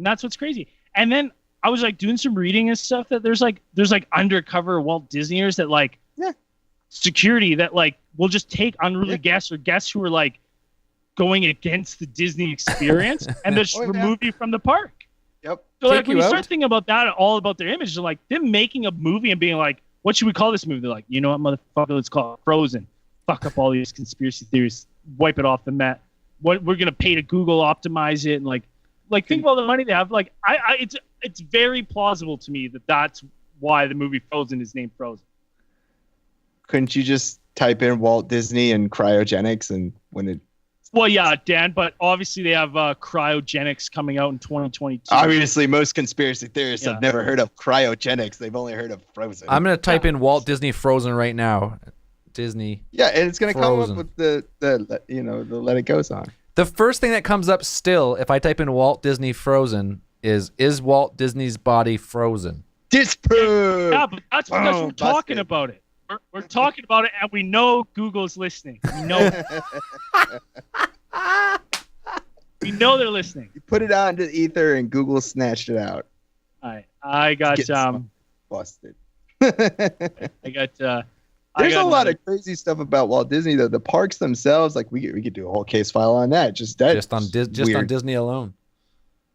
That's what's crazy. And then I was like doing some reading and stuff that there's like undercover Walt Disneyers that like security that like will just take unruly guests or guests who are like going against the Disney experience and just remove you from the park. Yep. So like when you start thinking about that, all about their image, like them making a movie and being like, what should we call this movie? They're like, you know what, motherfucker, let's call it Frozen. Fuck up all these conspiracy theories, wipe it off the mat. What we're gonna pay to Google optimize it and like think about the money they have. Like it's very plausible to me that that's why the movie Frozen is named Frozen. Couldn't you just type in Walt Disney and cryogenics and when it? Well, yeah, Dan, but obviously they have cryogenics coming out in 2022. Obviously, most conspiracy theorists have never heard of cryogenics. They've only heard of Frozen. I'm gonna type in Walt Disney Frozen right now. Disney. Yeah, and it's gonna come up with the Let It Go song. The first thing that comes up still, if I type in Walt Disney Frozen, is Walt Disney's body frozen? Disprove. Yeah, but that's because we're talking about it. We're talking about it, and we know Google's listening. We know. We know they're listening. You put it out into the ether, and Google snatched it out. All right, I got busted. I got. There's a lot of crazy stuff about Walt Disney, though. The parks themselves, like we could do a whole case file on that. Just on Disney alone.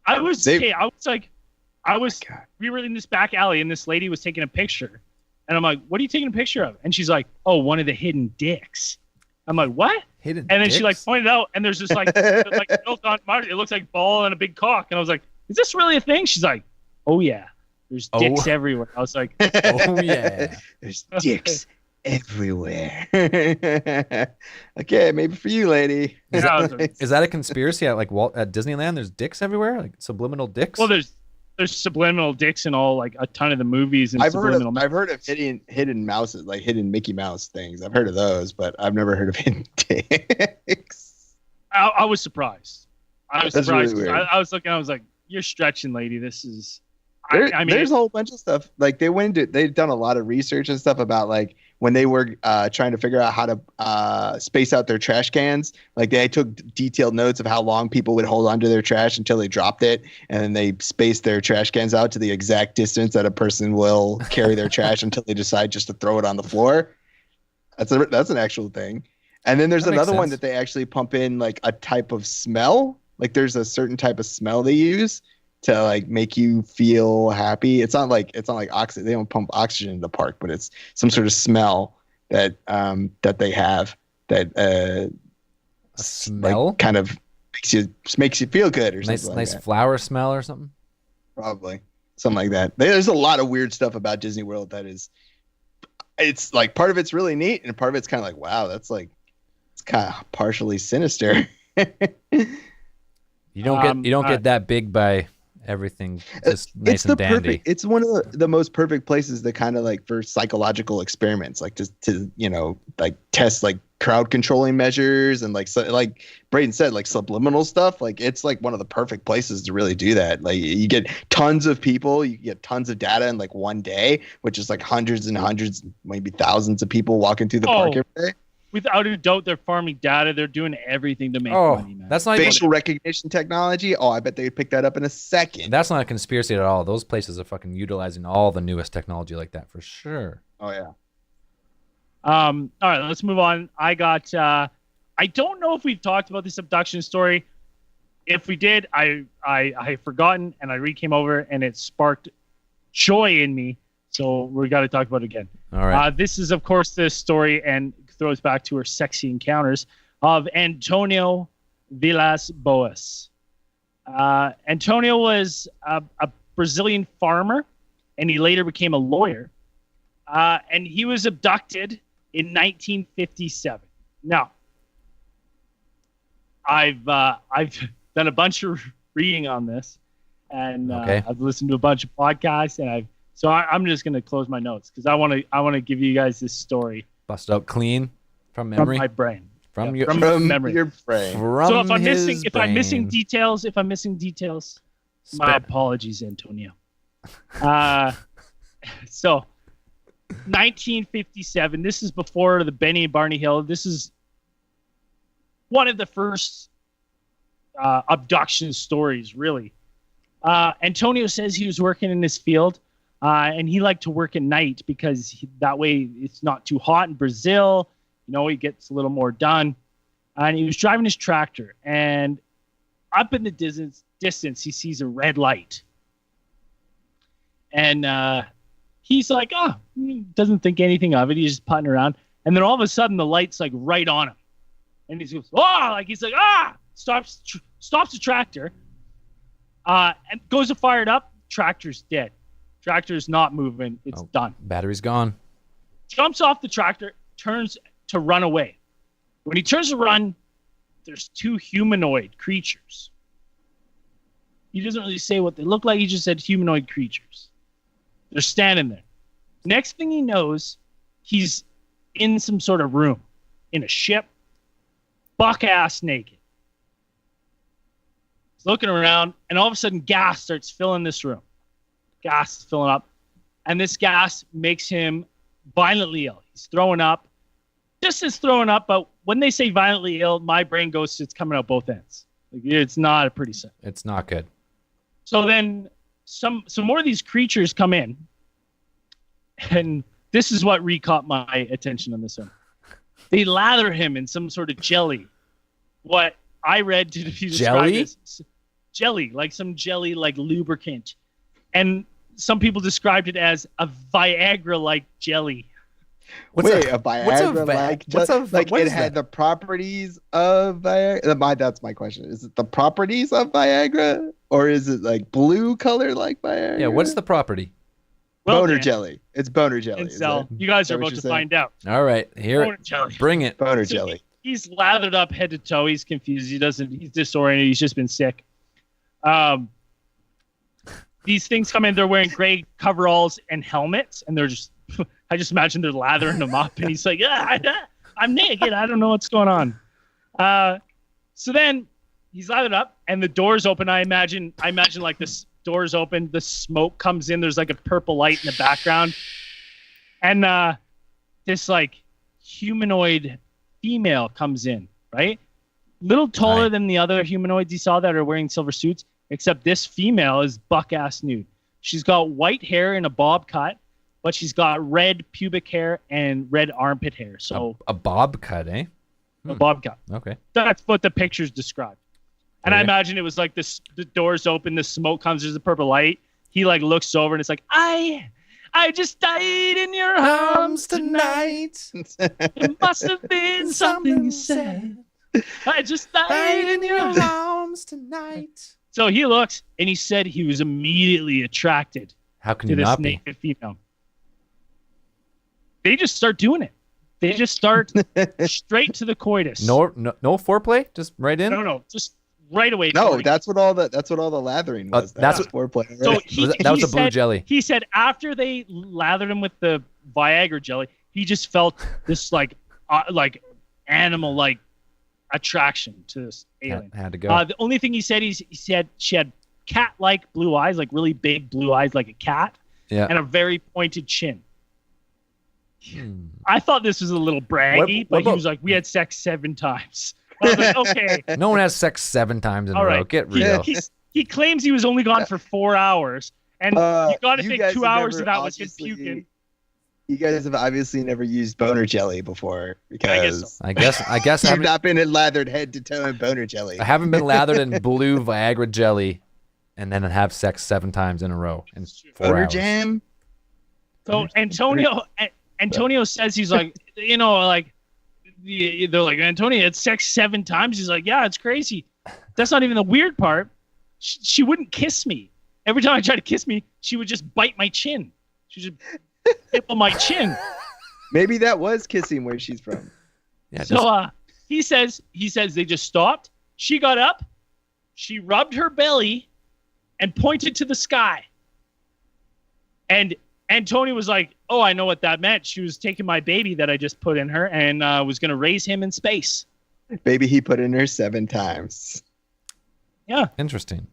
We were in this back alley, and this lady was taking a picture, and I'm like, "What are you taking a picture of?" And she's like, "Oh, one of the hidden dicks." I'm like, "What?" Hidden. And then dicks? she like pointed out, and there's just like milk on Marty. It looks like ball and a big cock, and I was like, "Is this really a thing?" She's like, "Oh yeah, there's dicks everywhere." I was like, "Oh yeah, there's dicks." Everywhere. Okay, maybe for you, lady. Is that a conspiracy at like at Disneyland? There's dicks everywhere, like subliminal dicks. Well, there's subliminal dicks in all like a ton of the movies. And I've heard of hidden mouses, like hidden Mickey Mouse things. I've heard of those, but I've never heard of hidden dicks. I was surprised. That's really weird. I was looking. I was like, "You're stretching, lady. This is." There's a whole bunch of stuff. Like they've done a lot of research and stuff about like when they were trying to figure out how to space out their trash cans. Like they took detailed notes of how long people would hold onto their trash until they dropped it, and then they spaced their trash cans out to the exact distance that a person will carry their trash until they decide just to throw it on the floor. That's an actual thing. And then there's another one that they actually pump in like a type of smell. Like there's a certain type of smell they use to like make you feel happy. It's not like oxygen. They don't pump oxygen in the park, but it's some sort of smell that they have that a smell like, kind of makes you feel good or something. Nice flower smell or something. Probably something like that. There's a lot of weird stuff about Disney World it's like part of it's really neat and part of it's kind of like, wow, that's like it's kind of partially sinister. You don't get that big by everything just nice and dandy. It's one of the most perfect places to kind of like for psychological experiments, like to like test like crowd controlling measures and like Braden said, like subliminal stuff. Like it's like one of the perfect places to really do that. Like you get tons of people, you get tons of data in like one day, which is like hundreds and hundreds, maybe thousands of people walking through the park every day. Without a doubt, they're farming data. They're doing everything to make money, man. That's not facial recognition technology. Oh, I bet they pick that up in a second. That's not a conspiracy at all. Those places are fucking utilizing all the newest technology like that for sure. Oh yeah. All right, let's move on. I got. I don't know if we've talked about this abduction story. if we did, I had forgotten, and I came over, and it sparked joy in me. So we got to talk about it again. All right. This is, of course, the story, and throws back to her sexy encounters of Antonio Villas-Boas. Antonio was a Brazilian farmer, and he later became a lawyer. And he was abducted in 1957. Now, I've done a bunch of reading on this, and I've listened to a bunch of podcasts, and I'm just going to close my notes because I want to give you guys this story. Bust out clean from memory. From my brain. From memory. Your brain. So if I'm missing details, my apologies, Antonio. So 1957. This is before the Benny and Barney Hill. This is one of the first abduction stories, really. Antonio says he was working in this field, and he liked to work at night because that way it's not too hot in Brazil. He gets a little more done. And he was driving his tractor, and up in the distance, he sees a red light. And he's like, doesn't think anything of it. He's just putting around. And then all of a sudden, the light's like right on him. And he goes, stops the tractor, and goes to fire it up. Tractor's dead. Tractor's not moving. It's done. Battery's gone. Jumps off the tractor, turns to run away. When he turns to run, there's two humanoid creatures. He doesn't really say what they look like. He just said humanoid creatures. They're standing there. Next thing he knows, he's in some sort of room, in a ship, buck-ass naked. He's looking around, and all of a sudden, gas starts filling this room. Gas is filling up, and this gas makes him violently ill. He's throwing up. Just as throwing up, but when they say violently ill, my brain goes to it's coming out both ends. It's not a pretty sign. It's not good. So then some more of these creatures come in, and this is what caught my attention on this one. They lather him in some sort of jelly. What I read to be described as jelly, like some jelly, like lubricant. And some people described it as a Viagra-like jelly. A Viagra-like? It had the properties of Viagra? That's my question. Is it the properties of Viagra? Or is it like blue color like Viagra? Yeah, what's the property? Boner jelly. It's boner jelly. You guys are about to find out. All right, here. Bring it. Boner jelly. He's lathered up head to toe. He's confused. He's disoriented. He's just been sick. These things come in. They're wearing gray coveralls and helmets, and they're just. I just imagine they're lathering him up, and he's like, I'm naked. I don't know what's going on. So then he's lathered up, and the doors open. I imagine like this doors open, the smoke comes in. There's like a purple light in the background, and this like humanoid female comes in, right? Little taller than the other humanoids you saw that are wearing silver suits, except this female is buck-ass nude. She's got white hair in a bob cut, but she's got red pubic hair and red armpit hair. So a bob cut, eh? A bob cut. Okay. That's what the pictures describe. And I imagine it was like this: the doors open, the smoke comes, there's a purple light. He like looks over and it's like, I just died in your arms tonight. It must have been something you said. I just died in your arms tonight. So he looks, and he said he was immediately attracted to this naked female. They just start doing it. They just start straight to the coitus. No foreplay, just right in. No, just right away. No, that's what all the lathering was. That's what foreplay. Right? So that was the blue jelly. He said after they lathered him with the Viagra jelly, he just felt this like animal like attraction to this alien. Had to go. The only thing he said she had cat-like blue eyes, like really big blue eyes, like a cat, and a very pointed chin. I thought this was a little braggy, but he was like, "We had sex 7 times." I was like, "Okay." No one has sex 7 times in a row. Get real. He claims he was only gone for 4 hours, and you got to think 2 hours of that was him puking. You guys have obviously never used boner jelly before because I guess I you've not been lathered head to toe in boner jelly. I haven't been lathered in blue Viagra jelly and then have sex 7 times in a row in 4 Boner hours. jam. So Antonio says he's like, you know, like they're like, Antonio had sex 7 times. He's like, yeah, it's crazy. That's not even the weird part. She wouldn't kiss me. Every time I tried to kiss me, she would just bite my chin. She just nipple my chin. Maybe that was kissing where she's from. Yeah, So he says they just stopped. She got up, she rubbed her belly, and pointed to the sky. And Antonio was like, "Oh, I know what that meant. She was taking my baby that I just put in her and was going to raise him in space." Baby he put in her 7 times. Yeah. Interesting.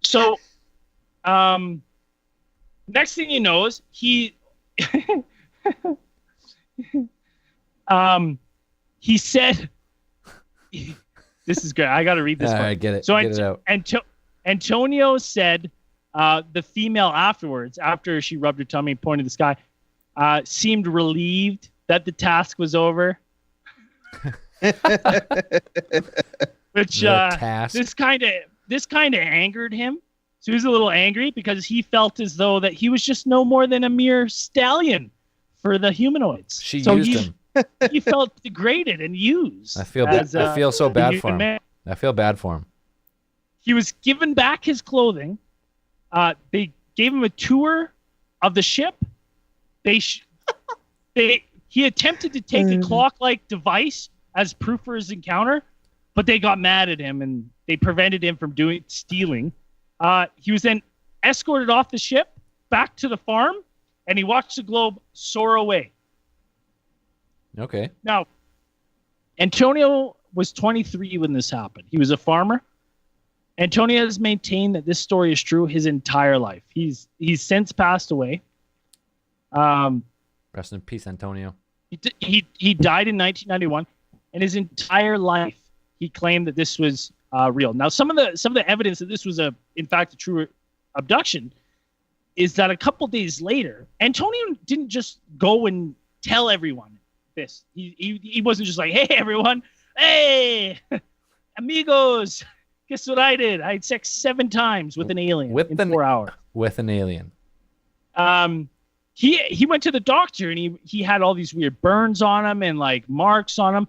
So, next thing you know is he said, this is good. I got to read this one. I get it. So get it out. Antonio said the female afterwards, after she rubbed her tummy and pointed to the sky, seemed relieved that the task was over. Which this kind of angered him. So he was a little angry because he felt as though that he was just no more than a mere stallion for the humanoids. She used him. He felt degraded and used. I feel so bad for him. Man. I feel bad for him. He was given back his clothing. They gave him a tour of the ship. He attempted to take a clock-like device as proof for his encounter, but they got mad at him and they prevented him from stealing. He was then escorted off the ship back to the farm, and he watched the globe soar away. Okay. Now, Antonio was 23 when this happened. He was a farmer. Antonio has maintained that this story is true his entire life. He's since passed away. Rest in peace, Antonio. He died in 1991, and his entire life he claimed that this was real. Now, some of the evidence that this was in fact a true abduction is that a couple days later, Antonio didn't just go and tell everyone this. He wasn't just like, "Hey, everyone, hey, amigos, guess what I did? I had sex 7 times with an alien in 4 hours." With an alien. He went to the doctor and he had all these weird burns on him and like marks on him.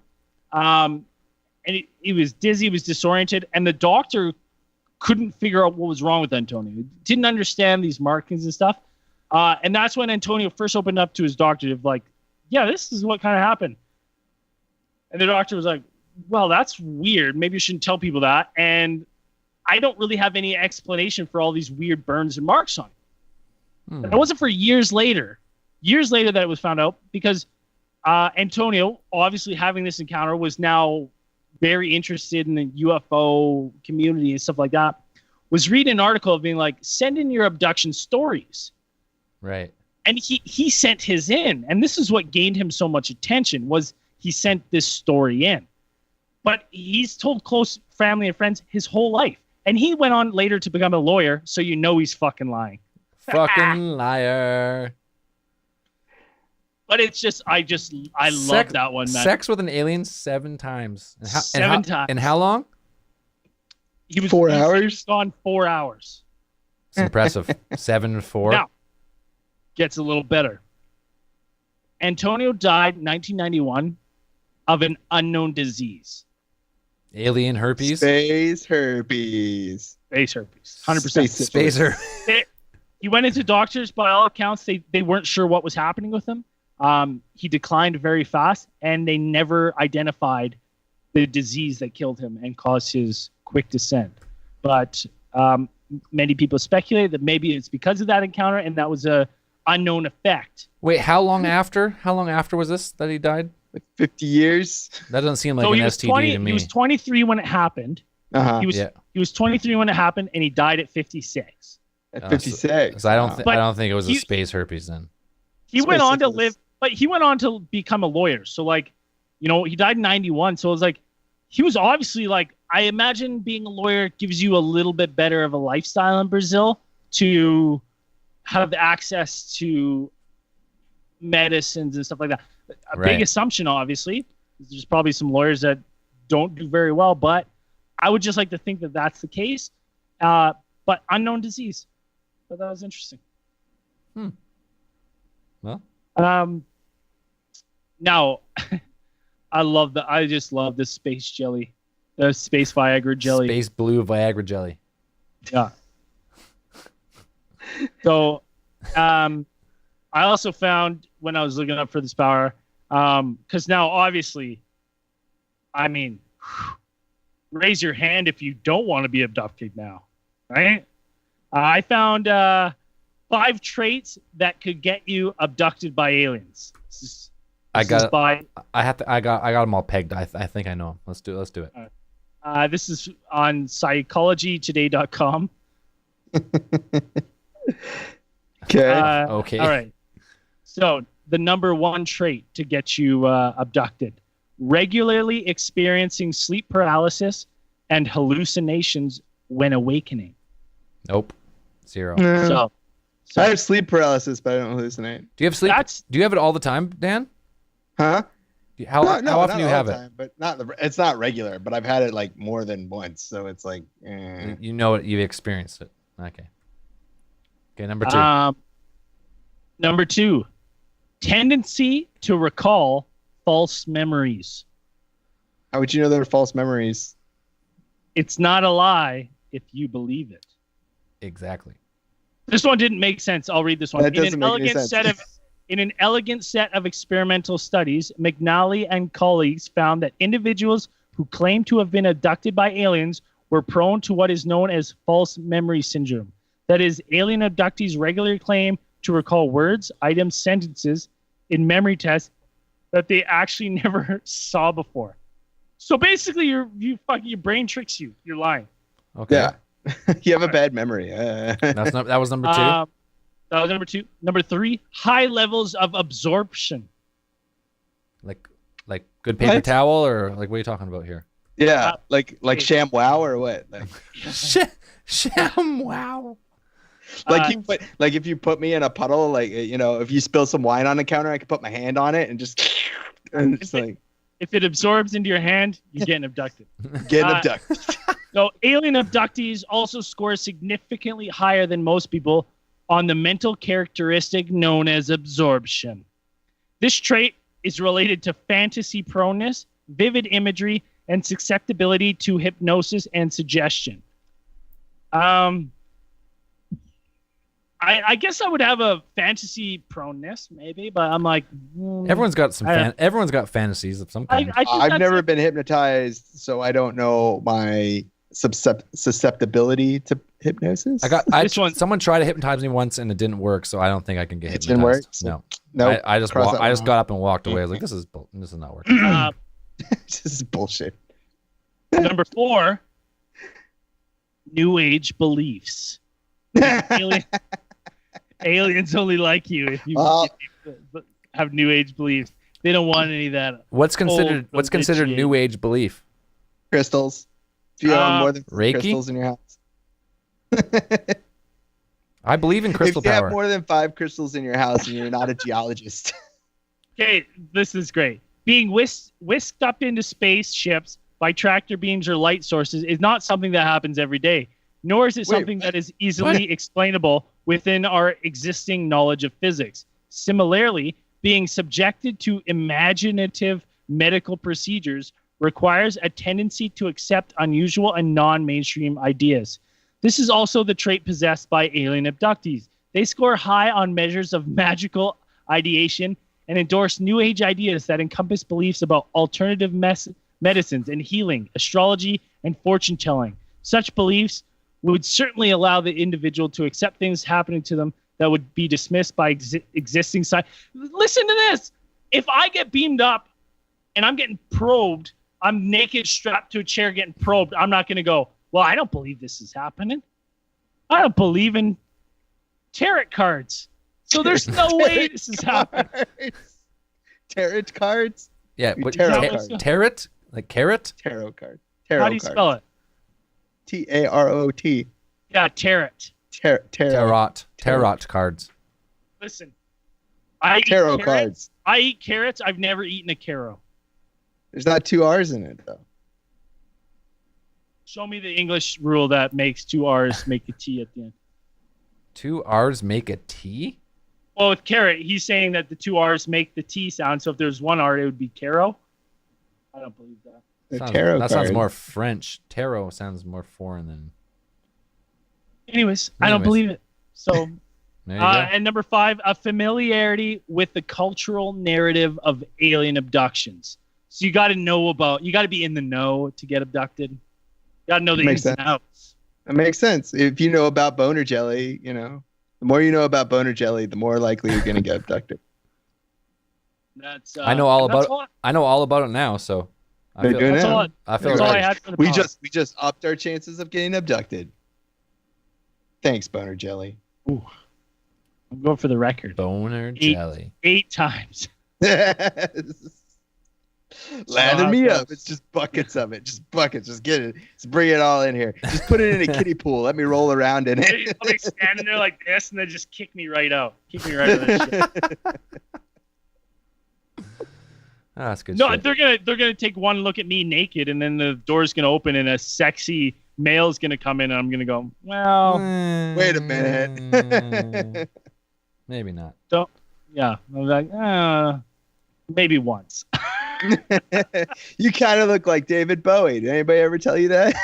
And he was dizzy, he was disoriented, and the doctor couldn't figure out what was wrong with Antonio. He didn't understand these markings and stuff. And that's when Antonio first opened up to his doctor of like, "Yeah, this is what kind of happened." And the doctor was like, "Well, that's weird. Maybe you shouldn't tell people that." And I don't really have any explanation for all these weird burns and marks on him. And it wasn't for years later that it was found out, because Antonio, obviously having this encounter, was now very interested in the UFO community and stuff like that, was reading an article of being like, "Send in your abduction stories." Right. And he sent his in. And this is what gained him so much attention, was he sent this story in. But he's told close family and friends his whole life. And he went on later to become a lawyer, so you know he's fucking lying. Fucking liar. But it's just, I love that one, man. Sex with an alien 7 times. And 7 times. And how long? He was 4 hours? Gone 4 hours. It's impressive. 7 and 4. Now, gets a little better. Antonio died in 1991 of an unknown disease. Alien herpes? Space herpes. Space herpes. 100%. Space herpes. He went into doctors. By all accounts, they weren't sure what was happening with him. He declined very fast, and they never identified the disease that killed him and caused his quick descent. But many people speculate that maybe it's because of that encounter, and that was a unknown effect. Wait, how long after? How long after was this that he died? Like 50 years. That doesn't seem like So an he was STD 20, to me. He was 23 when it happened. Uh-huh. He was 23 when it happened, and he died at 56. At 56. So I don't think it was a he- space herpes then. He went on to syphilis. live, but he went on to become a lawyer. So, like, you know, he died in 91. So it was like, he was obviously like, I imagine being a lawyer gives you a little bit better of a lifestyle in Brazil to have access to medicines and stuff like that. A Right. big assumption, obviously. There's probably some lawyers that don't do very well, but I would just like to think that that's the case. But unknown disease. But that was interesting. Well, Now, I just love the space jelly, the space Viagra jelly. space blue Viagra jelly. Yeah. So, I also found when I was looking up for this power, because now obviously, I mean, raise your hand if you don't want to be abducted now, right? I found 5 traits that could get you abducted by aliens. I got them all pegged. I think I know 'em. Let's do it. This is on psychologytoday.com. Okay. Okay. All right. So the number 1 trait to get you abducted: regularly experiencing sleep paralysis and hallucinations when awakening. Nope. 0. No. So I have sleep paralysis, but I don't hallucinate. Do you have sleep? That's- Do you have it all the time, Dan? Huh? How often not do you all have the it? time, but it's not regular, but I've had it like more than once, so it's like You know it. You've experienced it. Okay. Okay. Number 2. Number 2, tendency to recall false memories. How would you know they're false memories? It's not a lie if you believe it. Exactly. This one didn't make sense. I'll read this one. That doesn't make any sense. In an elegant set of experimental studies, McNally and colleagues found that individuals who claimed to have been abducted by aliens were prone to what is known as false memory syndrome. That is, alien abductees regularly claim to recall words, items, sentences in memory tests that they actually never saw before. So basically, your brain tricks you. You're lying. Okay. Yeah. You have a bad memory. That was number 2. That was number 2. Number 3, high levels of absorption. Like good paper What? towel, or like what are you talking about here? Yeah, like ShamWow or what? Wow. Like if you put me in a puddle, like if you spill some wine on the counter, I could put my hand on it and just and it's like If it absorbs into your hand, you're getting abducted. getting abducted. So alien abductees also score significantly higher than most people on the mental characteristic known as absorption. This trait is related to fantasy proneness, vivid imagery, and susceptibility to hypnosis and suggestion. I guess I would have a fantasy proneness, maybe, but I'm like, Everyone's got everyone's got fantasies of some kind. I think I've that's never it. been hypnotized, so I don't know my susceptibility to hypnosis. Someone tried to hypnotize me once and it didn't work, so I don't think I can get It hypnotized. didn't work? No. Nope. I just Cross that I just one got up and walked away. I was like, this is not working. This is bullshit. Number 4, New Age beliefs. Aliens only like you if you have New Age beliefs. They don't want any of that. What's considered new age belief? Crystals. If you own more than Reiki? crystals in your house. I believe in crystal if you power. have more than 5 crystals in your house and you're not a geologist. Okay, this is great. Being whisked up into spaceships by tractor beams or light sources is not something that happens every day, nor is it something that is easily explainable within our existing knowledge of physics. Similarly, being subjected to imaginative medical procedures requires a tendency to accept unusual and non-mainstream ideas. This is also the trait possessed by alien abductees. They score high on measures of magical ideation and endorse New Age ideas that encompass beliefs about alternative medicines and healing, astrology, and fortune-telling. Such beliefs would certainly allow the individual to accept things happening to them that would be dismissed by existing science. Listen to this. If I get beamed up and I'm getting probed, I'm naked, strapped to a chair, getting probed, I'm not going to go, well, I don't believe this is happening. I don't believe in tarot cards. So there's no way this is happening. Tarot cards? Yeah, Your what tarot cards. tarot? Like carrot? Tarot card. Tarot How do you card. spell it? Tarot. Yeah, tarot. Tarot. Tarot cards. Listen, I eat Tarot carrots. cards. I eat carrots. I've never eaten a carrot. There's not 2 R's in it though. Show me the English rule that makes 2 R's make a T at the end. 2 R's make a T? Well, with carrot, he's saying that the 2 R's make the T sound. So if there's 1 R, it would be caro. I don't believe that. That sounds more French. Tarot sounds more foreign than. Anyways, I don't believe it. So, there you go. And number 5, a familiarity with the cultural narrative of alien abductions. So you got to be in the know to get abducted. You got to know the ins and outs. That makes sense. If you know about boner jelly, the more you know about boner jelly, the more likely you're going to get abducted. That's I know all about it. I know all about it now, so I feel that's all I had for the we just upped our chances of getting abducted. Thanks, boner jelly. Ooh. I'm going for the record. Boner jelly. 8 times. Lather me up. It's just buckets of it. Just buckets. Just get it. Just bring it all in here. Just put it in a kiddie pool. Let me roll around in it. I'll be standing there like this, and then just kick me right out. Kick me right out of that shit. That's good. No, shit. they're gonna take one look at me naked, and then the door's gonna open, and a sexy male's gonna come in, and I'm gonna go, well, wait a minute. Maybe not. So, yeah, I was like, maybe once. You kind of look like David Bowie. Did anybody ever tell you that?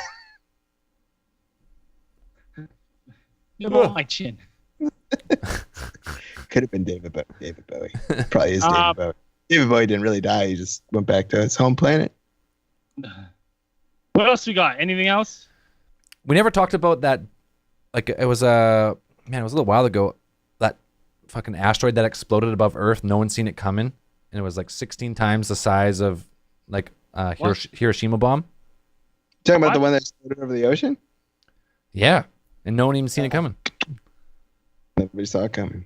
My chin. Could have been David Bowie. Probably is David Bowie. David Bowie didn't really die. He just went back to his home planet. What else we got? Anything else? We never talked about that. Like it was it was a little while ago. That fucking asteroid that exploded above Earth. No one's seen it coming, and it was like 16 times the size of like Hiroshima bomb. Talking about the one that exploded over the ocean? Yeah, and no one even seen it coming. Nobody saw it coming.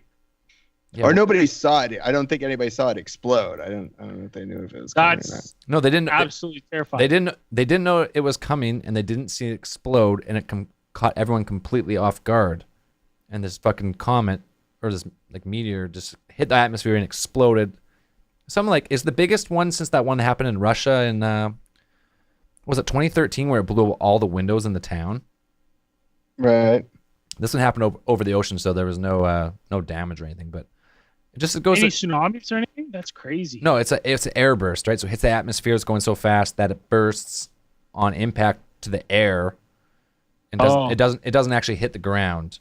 Yeah, or nobody saw it. I don't think anybody saw it explode. I don't know if they knew if it was coming or not. No, they didn't. Absolutely terrifying. They didn't know it was coming, and they didn't see it explode, and it caught everyone completely off guard. And this fucking comet or this like meteor just hit the atmosphere and exploded. Something like is the biggest one since that one that happened in Russia in was it 2013 where it blew all the windows in the town? Right. This one happened over the ocean, so there was no damage or anything, but. It goes any tsunamis or anything? That's crazy. No, it's an air burst, right? So it hits the atmosphere, it's going so fast that it bursts on impact to the air, and it doesn't actually hit the ground.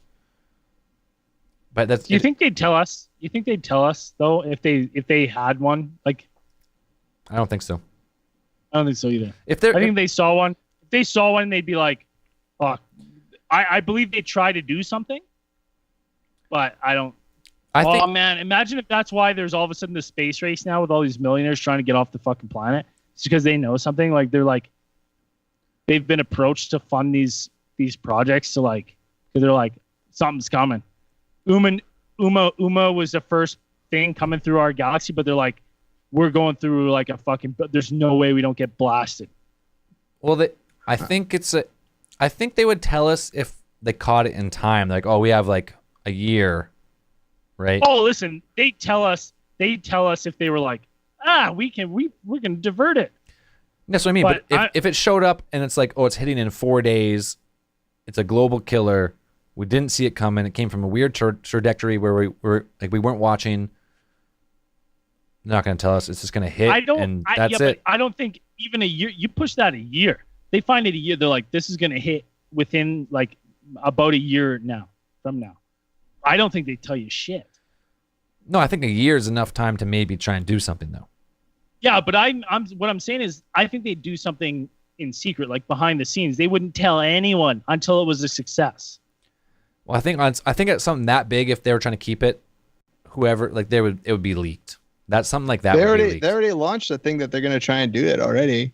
But that's. You think they'd tell us? You think they'd tell us though if they had one? Like, I don't think so. I don't think so either. I think they saw one. If they saw one, they'd be like, "Fuck." I believe they try to do something, but I don't. Oh man, imagine if that's why there's all of a sudden the space race now with all these millionaires trying to get off the fucking planet. It's because they know something. Like they've been approached to fund these projects to because they're like, something's coming. Uma was the first thing coming through our galaxy, but they're like, we're going through like a fucking. But there's no way we don't get blasted. Well, I think they would tell us if they caught it in time. Like, oh, we have like a year. Right. Oh, listen, they tell us if they were like, we're gonna divert it. That's what I mean. But if it showed up and it's like, oh, it's hitting in 4 days, it's a global killer. We didn't see it coming. It came from a weird trajectory where we weren't watching. They're not gonna tell us. It's just gonna hit. That's it. But I don't think even a year. You push that a year. They find it a year. They're like, this is gonna hit within like about a year from now. I don't think they tell you shit. No, I think a year is enough time to maybe try and do something, though. Yeah, but what I'm saying is I think they'd do something in secret, like behind the scenes. They wouldn't tell anyone until it was a success. Well, I think it's something that big. If they were trying to keep it, it would be leaked. That's something like that. They already launched a thing that they're going to try and do it already.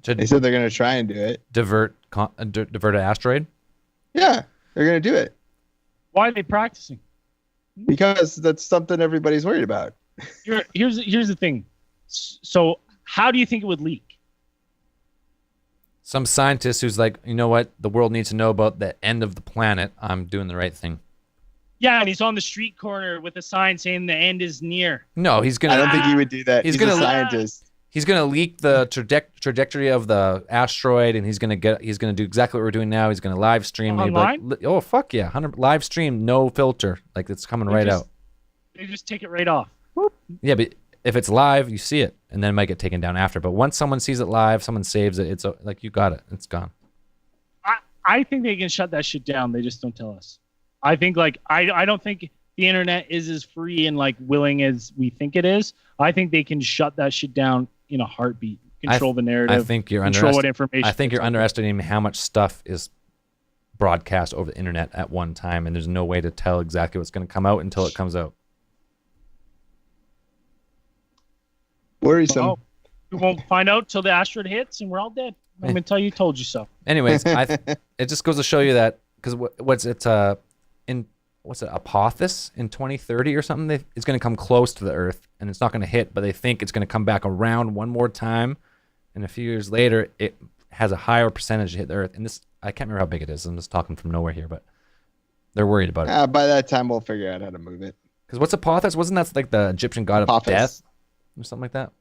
They said they're going to try and do it. Divert an asteroid. Yeah, they're going to do it. Why are they practicing? Because that's something everybody's worried about. Here's the thing. So how do you think it would leak? Some scientist who's like, you know what? The world needs to know about the end of the planet. I'm doing the right thing. Yeah, and he's on the street corner with a sign saying the end is near. No, he's gonna. I don't think he would do that. He's He's gonna- a scientist. He's gonna leak the trajectory of the asteroid, and he's gonna do exactly what we're doing now. He's gonna live stream. Online? Oh fuck yeah, 100 live stream, no filter, like it's coming right out. They just take it right off. Yeah, but if it's live, you see it, and then it might get taken down after. But once someone sees it live, someone saves it. It's like you got it. It's gone. I think they can shut that shit down. They just don't tell us. I think I don't think the internet is as free and like willing as we think it is. I think they can shut that shit down in a heartbeat. Control the narrative. I think you're control what information. I think you're underestimating how much stuff is broadcast over the internet at one time, and there's no way to tell exactly what's going to come out until it comes out. Worrisome. Oh, we won't find out till the asteroid hits, and we're all dead. I'm gonna tell you, told you so. Anyways, it just goes to show you that because what's it Apophis in 2030 or something? It's going to come close to the Earth, and it's not going to hit, but they think it's going to come back around one more time, and a few years later, it has a higher percentage to hit the Earth. And this, I can't remember how big it is. I'm just talking from nowhere here, but they're worried about it. By that time, we'll figure out how to move it. Because what's Apophis? Wasn't that like the Egyptian god of Apophis. death or something like that?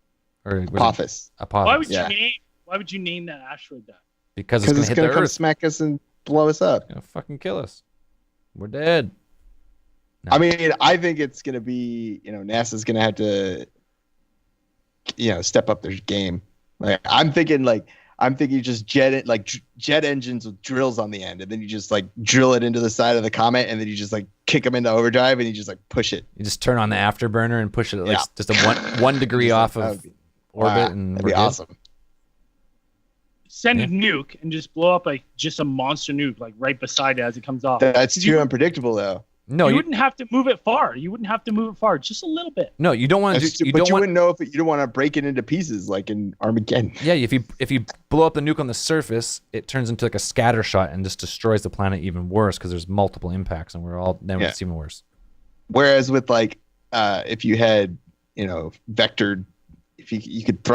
Or was it Apophis. Apophis. Why would you name that asteroid that? Because it's going to hit the come Earth. smack us and blow us up. It's going to fucking kill us. We're dead. No. I mean, I think it's going to be, NASA's going to have to, step up their game. Like, I'm thinking just jet engines with drills on the end, and then you just like drill it into the side of the comet, and then you just like kick them into overdrive, and you just like push it. You just turn on the afterburner and push it like just a one degree off of orbit, and that'd be awesome. Send a nuke and just blow up just a monster nuke like right beside it as it comes off. That's too unpredictable, though. No, you wouldn't have to move it far. Just a little bit. No, you don't want to. You wouldn't know if you don't want to break it into pieces like in Armageddon. Yeah, if you blow up the nuke on the surface, it turns into like a scatter shot and just destroys the planet even worse because there's multiple impacts, and it's even worse. Whereas with if you had vectored. If you could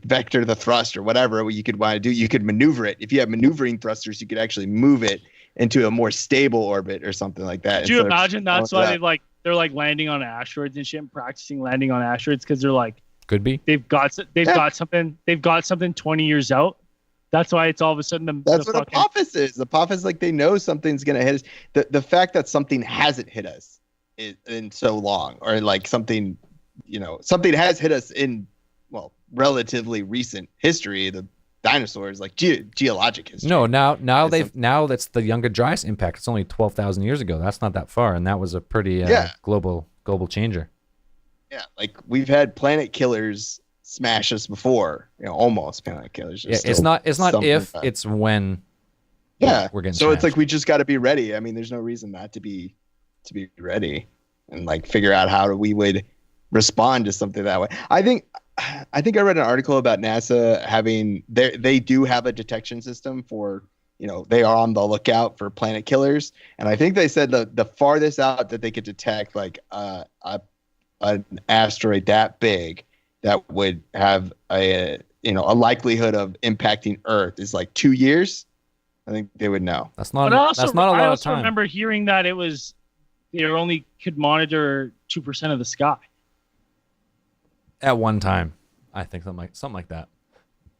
vector the thrust or whatever you could want to do, you could maneuver it. If you have maneuvering thrusters, you could actually move it into a more stable orbit or something like that. Could you imagine that's why they're landing on asteroids and shit, and practicing landing on asteroids because they're like could be they've got something 20 years out. That's why it's all of a sudden that's what Apophis is. Apophis, like they know something's gonna hit us. The fact that something hasn't hit us in so long, or like something has hit us in relatively recent history, the dinosaurs, like geologic history. No, now that's the Younger Dryas impact. It's only 12,000 years ago. That's not that far, and that was a pretty global changer. Yeah, like we've had planet killers smash us before. Almost planet killers. Yeah, it's not if, it's when. Yeah, we're getting. So smashed. It's like we just got to be ready. I mean, there's no reason not to be ready and like figure out how we would respond to something that way. I think I read an article about NASA having they do have a detection system for, they are on the lookout for planet killers. And I think they said the farthest out that they could detect like an asteroid that big that would have a likelihood of impacting Earth is like 2 years. I think they would know. That's not a lot of time. I also remember hearing that they only could monitor 2% of the sky. At one time, I think something like that.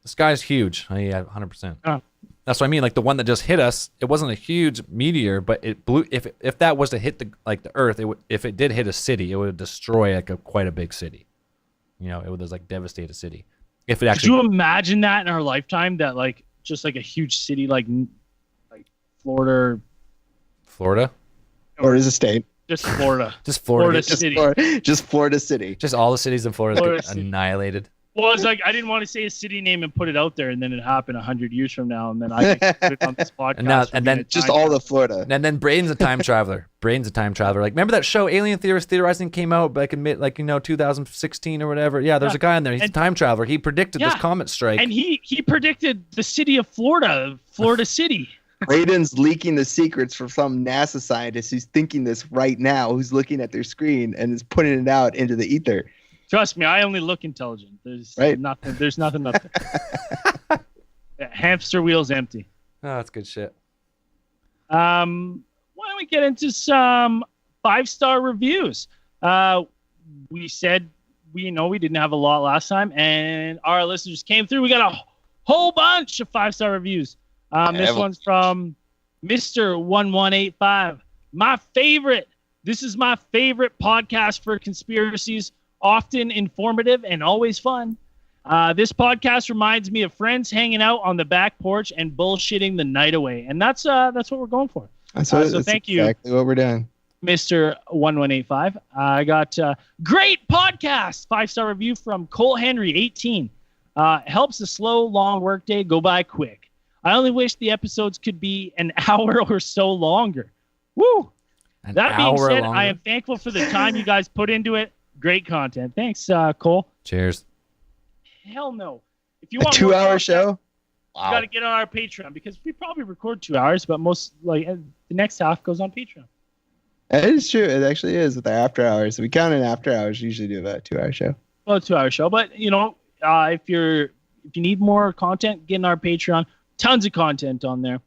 The sky's huge. Yeah, 100%. Oh. That's what I mean. Like the one that just hit us, it wasn't a huge meteor, but it blew. If that was to hit the Earth, if it did hit a city, it would destroy quite a big city. It would just devastate a city. If it actually. Could you imagine that in our lifetime? That just like a huge city like Florida. Florida. Or is a state. Just Florida. Just Florida. City. Just Florida City. Just all the cities in Florida get annihilated. Well, it's like I didn't want to say a city name and put it out there, and then it happened 100 years from now, and then I can put it on this podcast. and then just all of Florida. And then Braden's a time traveler. Like, remember that show Alien Theorists Theorizing came out back in 2016 or whatever? Yeah, there's a guy in there. He's a time traveler. He predicted this comet strike. And he predicted the city of Florida City. Braden's leaking the secrets from some NASA scientist who's thinking this right now, who's looking at their screen and is putting it out into the ether. Trust me, I only look intelligent. There's nothing. There's nothing up there. Hamster wheel's empty. Oh, that's good shit. Why don't we get into some 5-star reviews. We said we didn't have a lot last time, and our listeners came through. We got a whole bunch of 5-star reviews. This one's from Mr. 1185. My favorite. This is my favorite podcast for conspiracies. Often informative and always fun. This podcast reminds me of friends hanging out on the back porch and bullshitting the night away, and that's what we're going for. So thank you. Exactly what we're doing. Mr. 1185. I got great podcast. 5-star review from Cole Henry, 18. Helps a slow, long workday go by quick. I only wish the episodes could be an hour or so longer. Woo! That being said, I am thankful for the time you guys put into it. Great content. Thanks, Cole. Cheers. Hell no. If you want a 2-hour show, you got to get on our Patreon because we probably record 2 hours, but the next half goes on Patreon. That is true. It actually is with the after hours. We count in after hours. We usually do about a 2-hour show. Well, a 2-hour show, but if you need more content, get in our Patreon. Tons of content on there.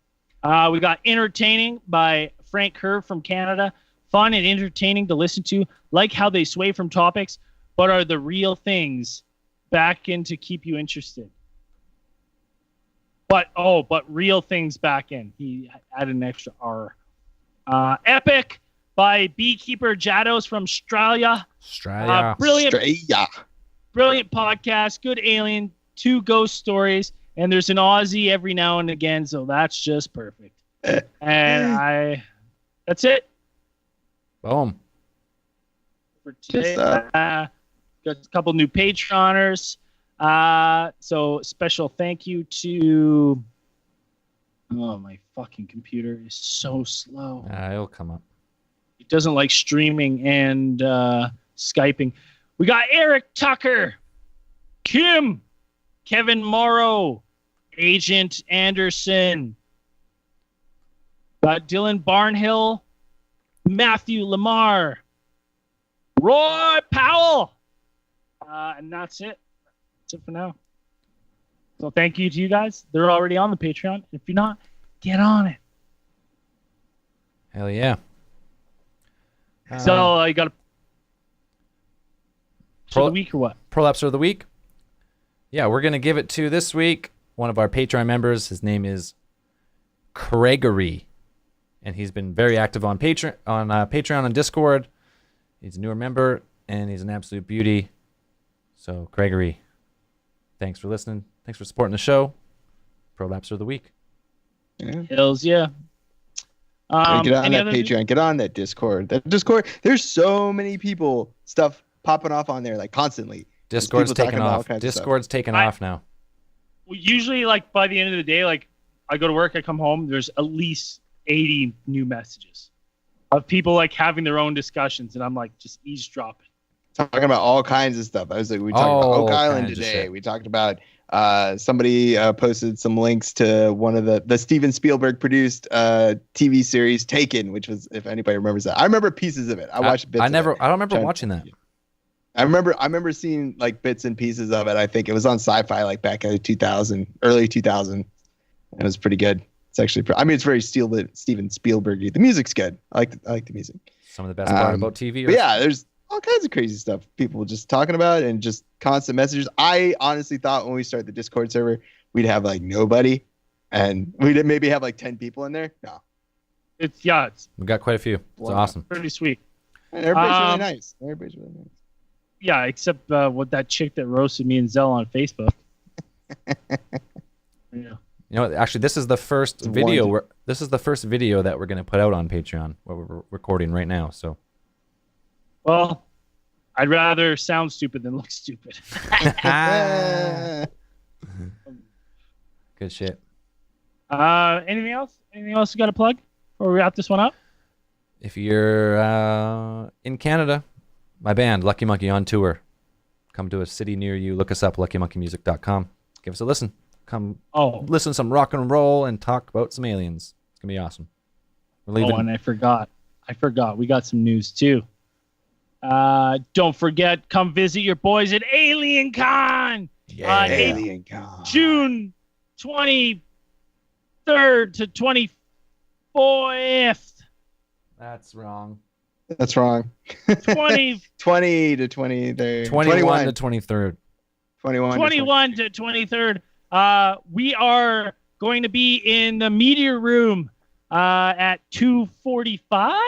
We got Entertaining by Frank Kerr from Canada. Fun and entertaining to listen to. Like how they sway from topics, but are the real things back in to keep you interested. But real things back in. He added an extra R. Epic by Beekeeper Jados from Australia. Brilliant podcast. Good alien. 2 ghost stories. And there's an Aussie every now and again, so that's just perfect. And that's it. Boom. For today, got a couple new Patreoners. So special thank you to... Oh, my fucking computer is so slow. It'll come up. It doesn't like streaming and Skyping. We got Eric Tucker, Kim, Kevin Morrow, Agent Anderson, got Dylan Barnhill, Matthew Lamar, Roy Powell, and that's it. That's it for now. So thank you to you guys. They're already on the Patreon. If you're not, get on it. Hell yeah. So you got a Pro of the week or what? Prolapser of the week. Yeah, we're gonna give it to this week one of our Patreon members. His name is Gregory, and he's been very active on Patreon and Discord. He's a newer member, and he's an absolute beauty. So Gregory, thanks for listening. Thanks for supporting the show. Prolapser of the week. Yeah. Hills, yeah. Get on that Patreon. Get on that Discord. There's so many people, stuff popping off on there like constantly. Discord's taking off. Discord's taking off now. Well, usually, like by the end of the day, like I go to work, I come home, there's at least 80 new messages of people like having their own discussions, and I'm like just eavesdropping. Talking about all kinds of stuff. I was like, we talked about Oak Island today. We talked about somebody posted some links to one of the Steven Spielberg produced TV series Taken, which was, if anybody remembers that. I remember pieces of it. I watched bits. I don't remember watching that. I remember seeing like bits and pieces of it. I think it was on Sci-Fi like back in 2000, early 2000. It was pretty good. It's actually, it's very Steven Spielberg. The music's good. I like the music. Some of the best part about TV. Yeah, there's all kinds of crazy stuff people just talking about and just constant messages. I honestly thought when we started the Discord server, we'd have like nobody, and we'd maybe have like 10 people in there. No, we got quite a few. It's awesome. Pretty sweet. And everybody's really nice. Yeah, except with that chick that roasted me and Zell on Facebook. Yeah. You know, actually, this is the first video. This is the first video that we're going to put out on Patreon, what we're recording right now. So, well, I'd rather sound stupid than look stupid. Good shit. Anything else? Anything else you got to plug before we wrap this one up? If you're in Canada, my band Lucky Monkey on tour. Come to a city near you. Look us up, luckymonkeymusic.com. Give us a listen. Come listen to some rock and roll and talk about some aliens. It's going to be awesome. We're leaving. Oh, and I forgot. We got some news too. Don't forget, come visit your boys at Alien Con. Yeah, Alien Con. June 23rd to 24th. That's wrong. That's wrong. 20 20 to 20 there. 21 to 23rd. 21 to 23rd. We are going to be in the Meteor Room at 2:45.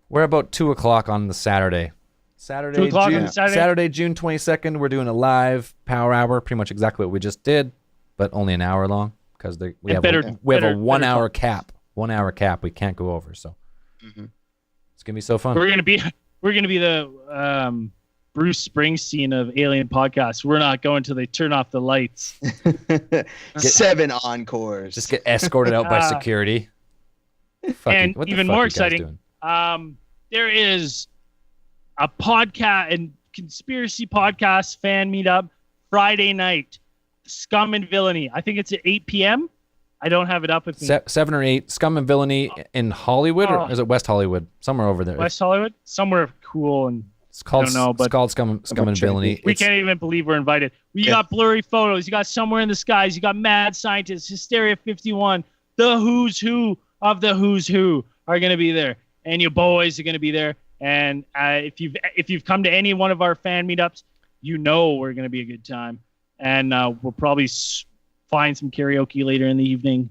We're about 2 o'clock on the Saturday. 2 o'clock on Saturday. Saturday, June 22nd, we're doing a live power hour, pretty much exactly what we just did, but only an hour long because we have a 1 hour cap. 1 hour cap we can't go over, so it's gonna be so fun. We're gonna be the Bruce Springsteen of Alien Podcasts. We're not going till they turn off the lights. 7 encores. Just get escorted out by security. And even more exciting, there is a podcast and conspiracy podcast fan meetup Friday night. Scum and Villainy. I think it's at 8 p.m. I don't have it up with me. 7 or 8. Scum and Villainy in Hollywood, or is it West Hollywood? Somewhere over there. West Hollywood? Somewhere cool. And it's called, I don't know, but it's called Scum and Villainy. We can't even believe we're invited. We got blurry photos. You got Somewhere in the Skies. You got Mad Scientists, Hysteria 51. The who's who of the who's who are going to be there. And your boys are going to be there. And if you've come to any one of our fan meetups, you know we're going to be a good time. And we'll probably find some karaoke later in the evening.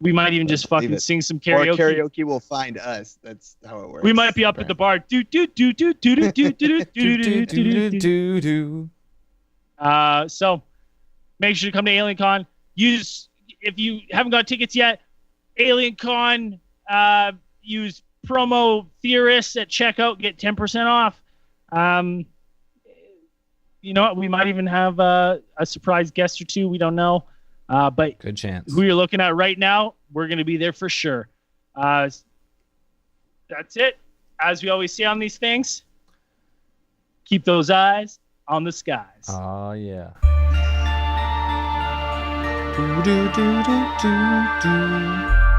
We might even just fucking sing some karaoke. Or karaoke will find us. That's how it works. We might be up at the bar. So make sure to come to AlienCon. If you haven't got tickets yet, AlienCon, use promo Theorists at checkout, get 10% off. You know what? We might even have a surprise guest or two. We don't know. But good chance. Who you're looking at right now, we're going to be there for sure. That's it. As we always say on these things, keep those eyes on the skies. Oh, yeah. Do, do, do, do, do, do.